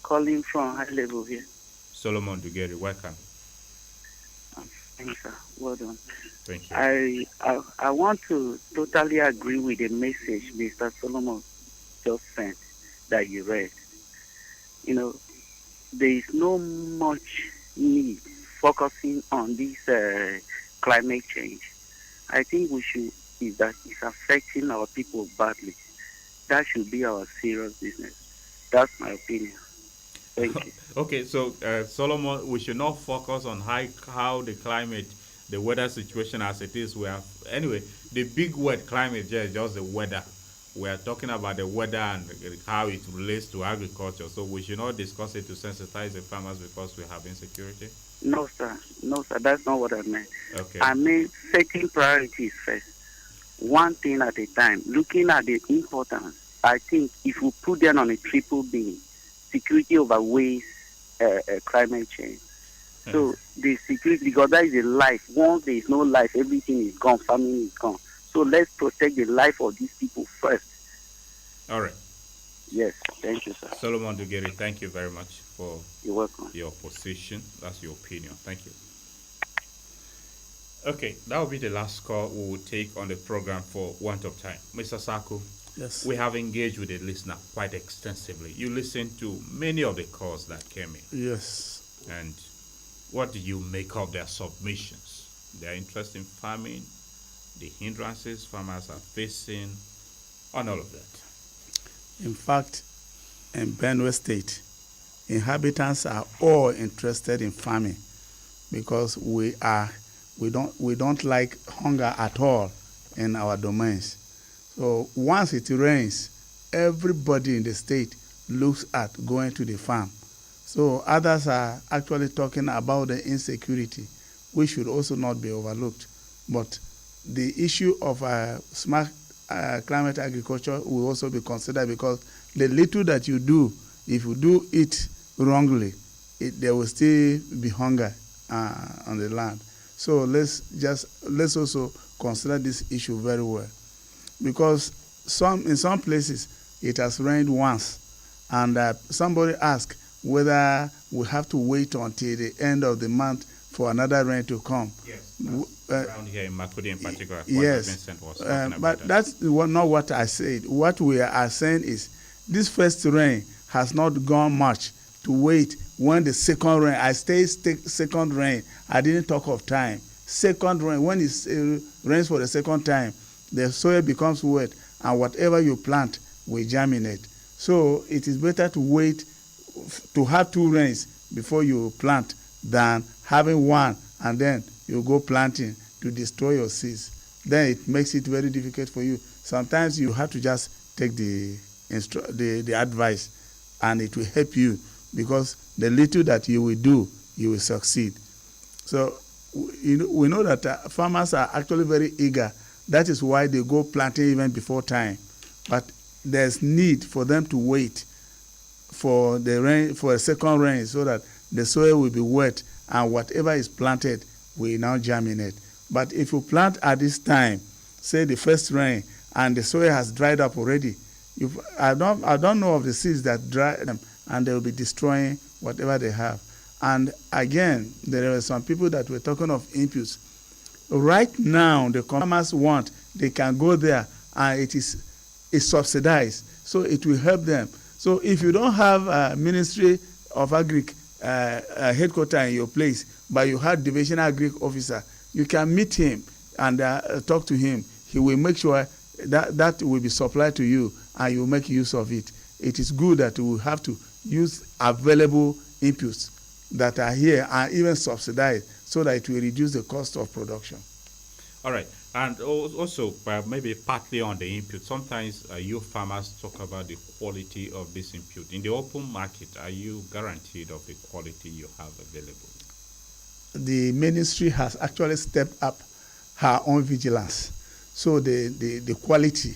[SPEAKER 20] calling from high level here.
[SPEAKER 1] Solomon Dugeri, welcome.
[SPEAKER 20] Thanks, sir. Well done.
[SPEAKER 1] Thank you.
[SPEAKER 20] I want to totally agree with the message Mr. Solomon just sent that you read. You know, there is no much need focusing on this climate change. I think we should, if that is affecting our people badly, that should be our serious business. That's my opinion. Thank you.
[SPEAKER 1] Okay, so Solomon, we should not focus on how the climate, the weather situation as it is. Anyway, the big word climate is just the weather. We are talking about the weather and how it relates to agriculture. So we should not discuss it to sensitize the farmers because we have insecurity.
[SPEAKER 20] No, sir. No, sir. That's not what I meant.
[SPEAKER 1] Okay.
[SPEAKER 20] I mean setting priorities first. One thing at a time. Looking at the importance. I think if we put them on a triple beam, security overweighs climate change. So the security, because that is a life. Once there is no life, everything is gone. Family is gone. So let's protect the life of these people first.
[SPEAKER 1] All right.
[SPEAKER 20] Yes, thank you, sir.
[SPEAKER 1] Solomon Dugeri, thank you very much for
[SPEAKER 20] You're welcome.
[SPEAKER 1] Your position. That's your opinion. Thank you. Okay, that will be the last call we will take on the program for want of time. Mr. Saku,
[SPEAKER 2] yes,
[SPEAKER 1] we have engaged with the listener quite extensively. You listened to many of the calls that came in.
[SPEAKER 2] Yes.
[SPEAKER 1] And what do you make of their submissions? Their interest in farming, the hindrances farmers are facing, on all of that.
[SPEAKER 2] In fact, in Benue State, inhabitants are all interested in farming because we don't like hunger at all in our domains. So once it rains, everybody in the state looks at going to the farm. So others are actually talking about the insecurity, which should also not be overlooked. But the issue of smart climate agriculture will also be considered because the little that you do, if you do it wrongly, there will still be hunger on the land. So let's also consider this issue very well, because in some places it has rained once, and somebody asked whether we have to wait until the end of the month for another rain to come.
[SPEAKER 1] Yes, around here in Makudi in particular.
[SPEAKER 2] Yes,
[SPEAKER 1] Vincent was talking about
[SPEAKER 2] but
[SPEAKER 1] that.
[SPEAKER 2] that's not what I said. What we are saying is this first rain has not gone much to wait when the second rain. I stay second rain. I didn't talk of time. Second rain, when it rains for the second time, the soil becomes wet, and whatever you plant will germinate. So it is better to wait to have two rains before you plant than having one and then you go planting to destroy your seeds. Then it makes it very difficult for you. Sometimes you have to just take the advice, and it will help you, because the little that you will do, you will succeed. So we know that farmers are actually very eager. That is why they go planting even before time. But there's need for them to wait for the rain, for a second rain, so that the soil will be wet and whatever is planted will now germinate. But if you plant at this time, say the first rain, and the soil has dried up already, I don't know of the seeds that dry them, and they will be destroying whatever they have. And again, there are some people that were talking of inputs. Right now, the farmers want, they can go there, and it's subsidized, so it will help them. So if you don't have a Ministry of Agric headquarters in your place, but you have Divisional Agric officer, you can meet him and talk to him. he will make sure that will be supplied to you and you make use of it. It is good that we have to use available inputs that are here and even subsidize so that it will reduce the cost of production.
[SPEAKER 1] All right. And also, maybe partly on the input, sometimes you farmers talk about the quality of this input. In the open market, are you guaranteed of the quality you have available?
[SPEAKER 2] The ministry has actually stepped up her own vigilance. So the quality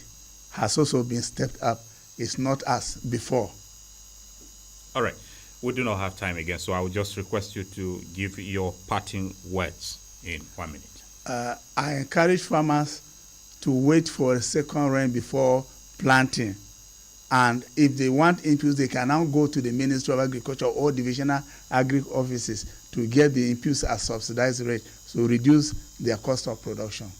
[SPEAKER 2] has also been stepped up. It's not as before.
[SPEAKER 1] All right. We do not have time again, so I will just request you to give your parting words in 1 minute.
[SPEAKER 2] I encourage farmers to wait for a second rain before planting. And if they want inputs, they can now go to the Ministry of Agriculture or divisional agri offices to get the inputs at subsidized rate to reduce their cost of production.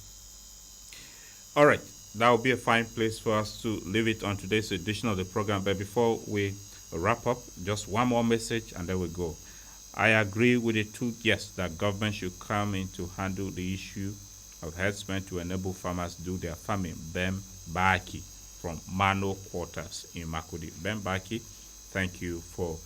[SPEAKER 1] All right. That will be a fine place for us to leave it on today's edition of the program. But before we wrap up, just one more message and then we go. I agree with the two guests that government should come in to handle the issue of herdsmen to enable farmers do their farming. Ben Baki from Mano Quarters in Makurdi. Ben Baki, thank you for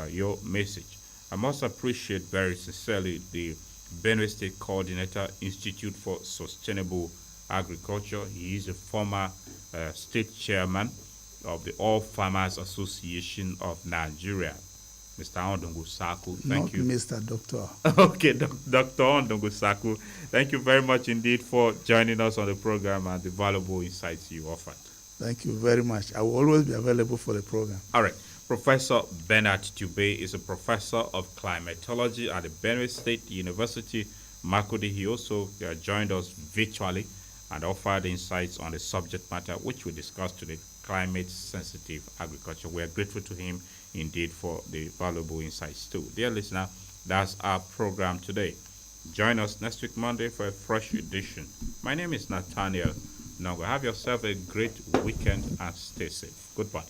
[SPEAKER 1] your message. I must appreciate very sincerely the Benue State Coordinator, Institute for Sustainable Agriculture. He is a former state chairman of the All Farmers Association of Nigeria. Mr. Ondongo Saku, thank you.
[SPEAKER 2] Mr. Doctor.
[SPEAKER 1] Okay, Dr. Ondongo Saku, thank you very much indeed for joining us on the program and the valuable insights you offered.
[SPEAKER 2] Thank you very much. I will always be available for the program.
[SPEAKER 1] All right. Professor Bernard Tubey is a professor of climatology at the Benue State University, Makurdi. He also joined us virtually and offered insights on the subject matter which we discussed today, climate-sensitive agriculture. We are grateful to him indeed for the valuable insights too. Dear listener, that's our program today. Join us next week Monday for a fresh edition. My name is Nathaniel Nongo. Have yourself a great weekend and stay safe. Goodbye.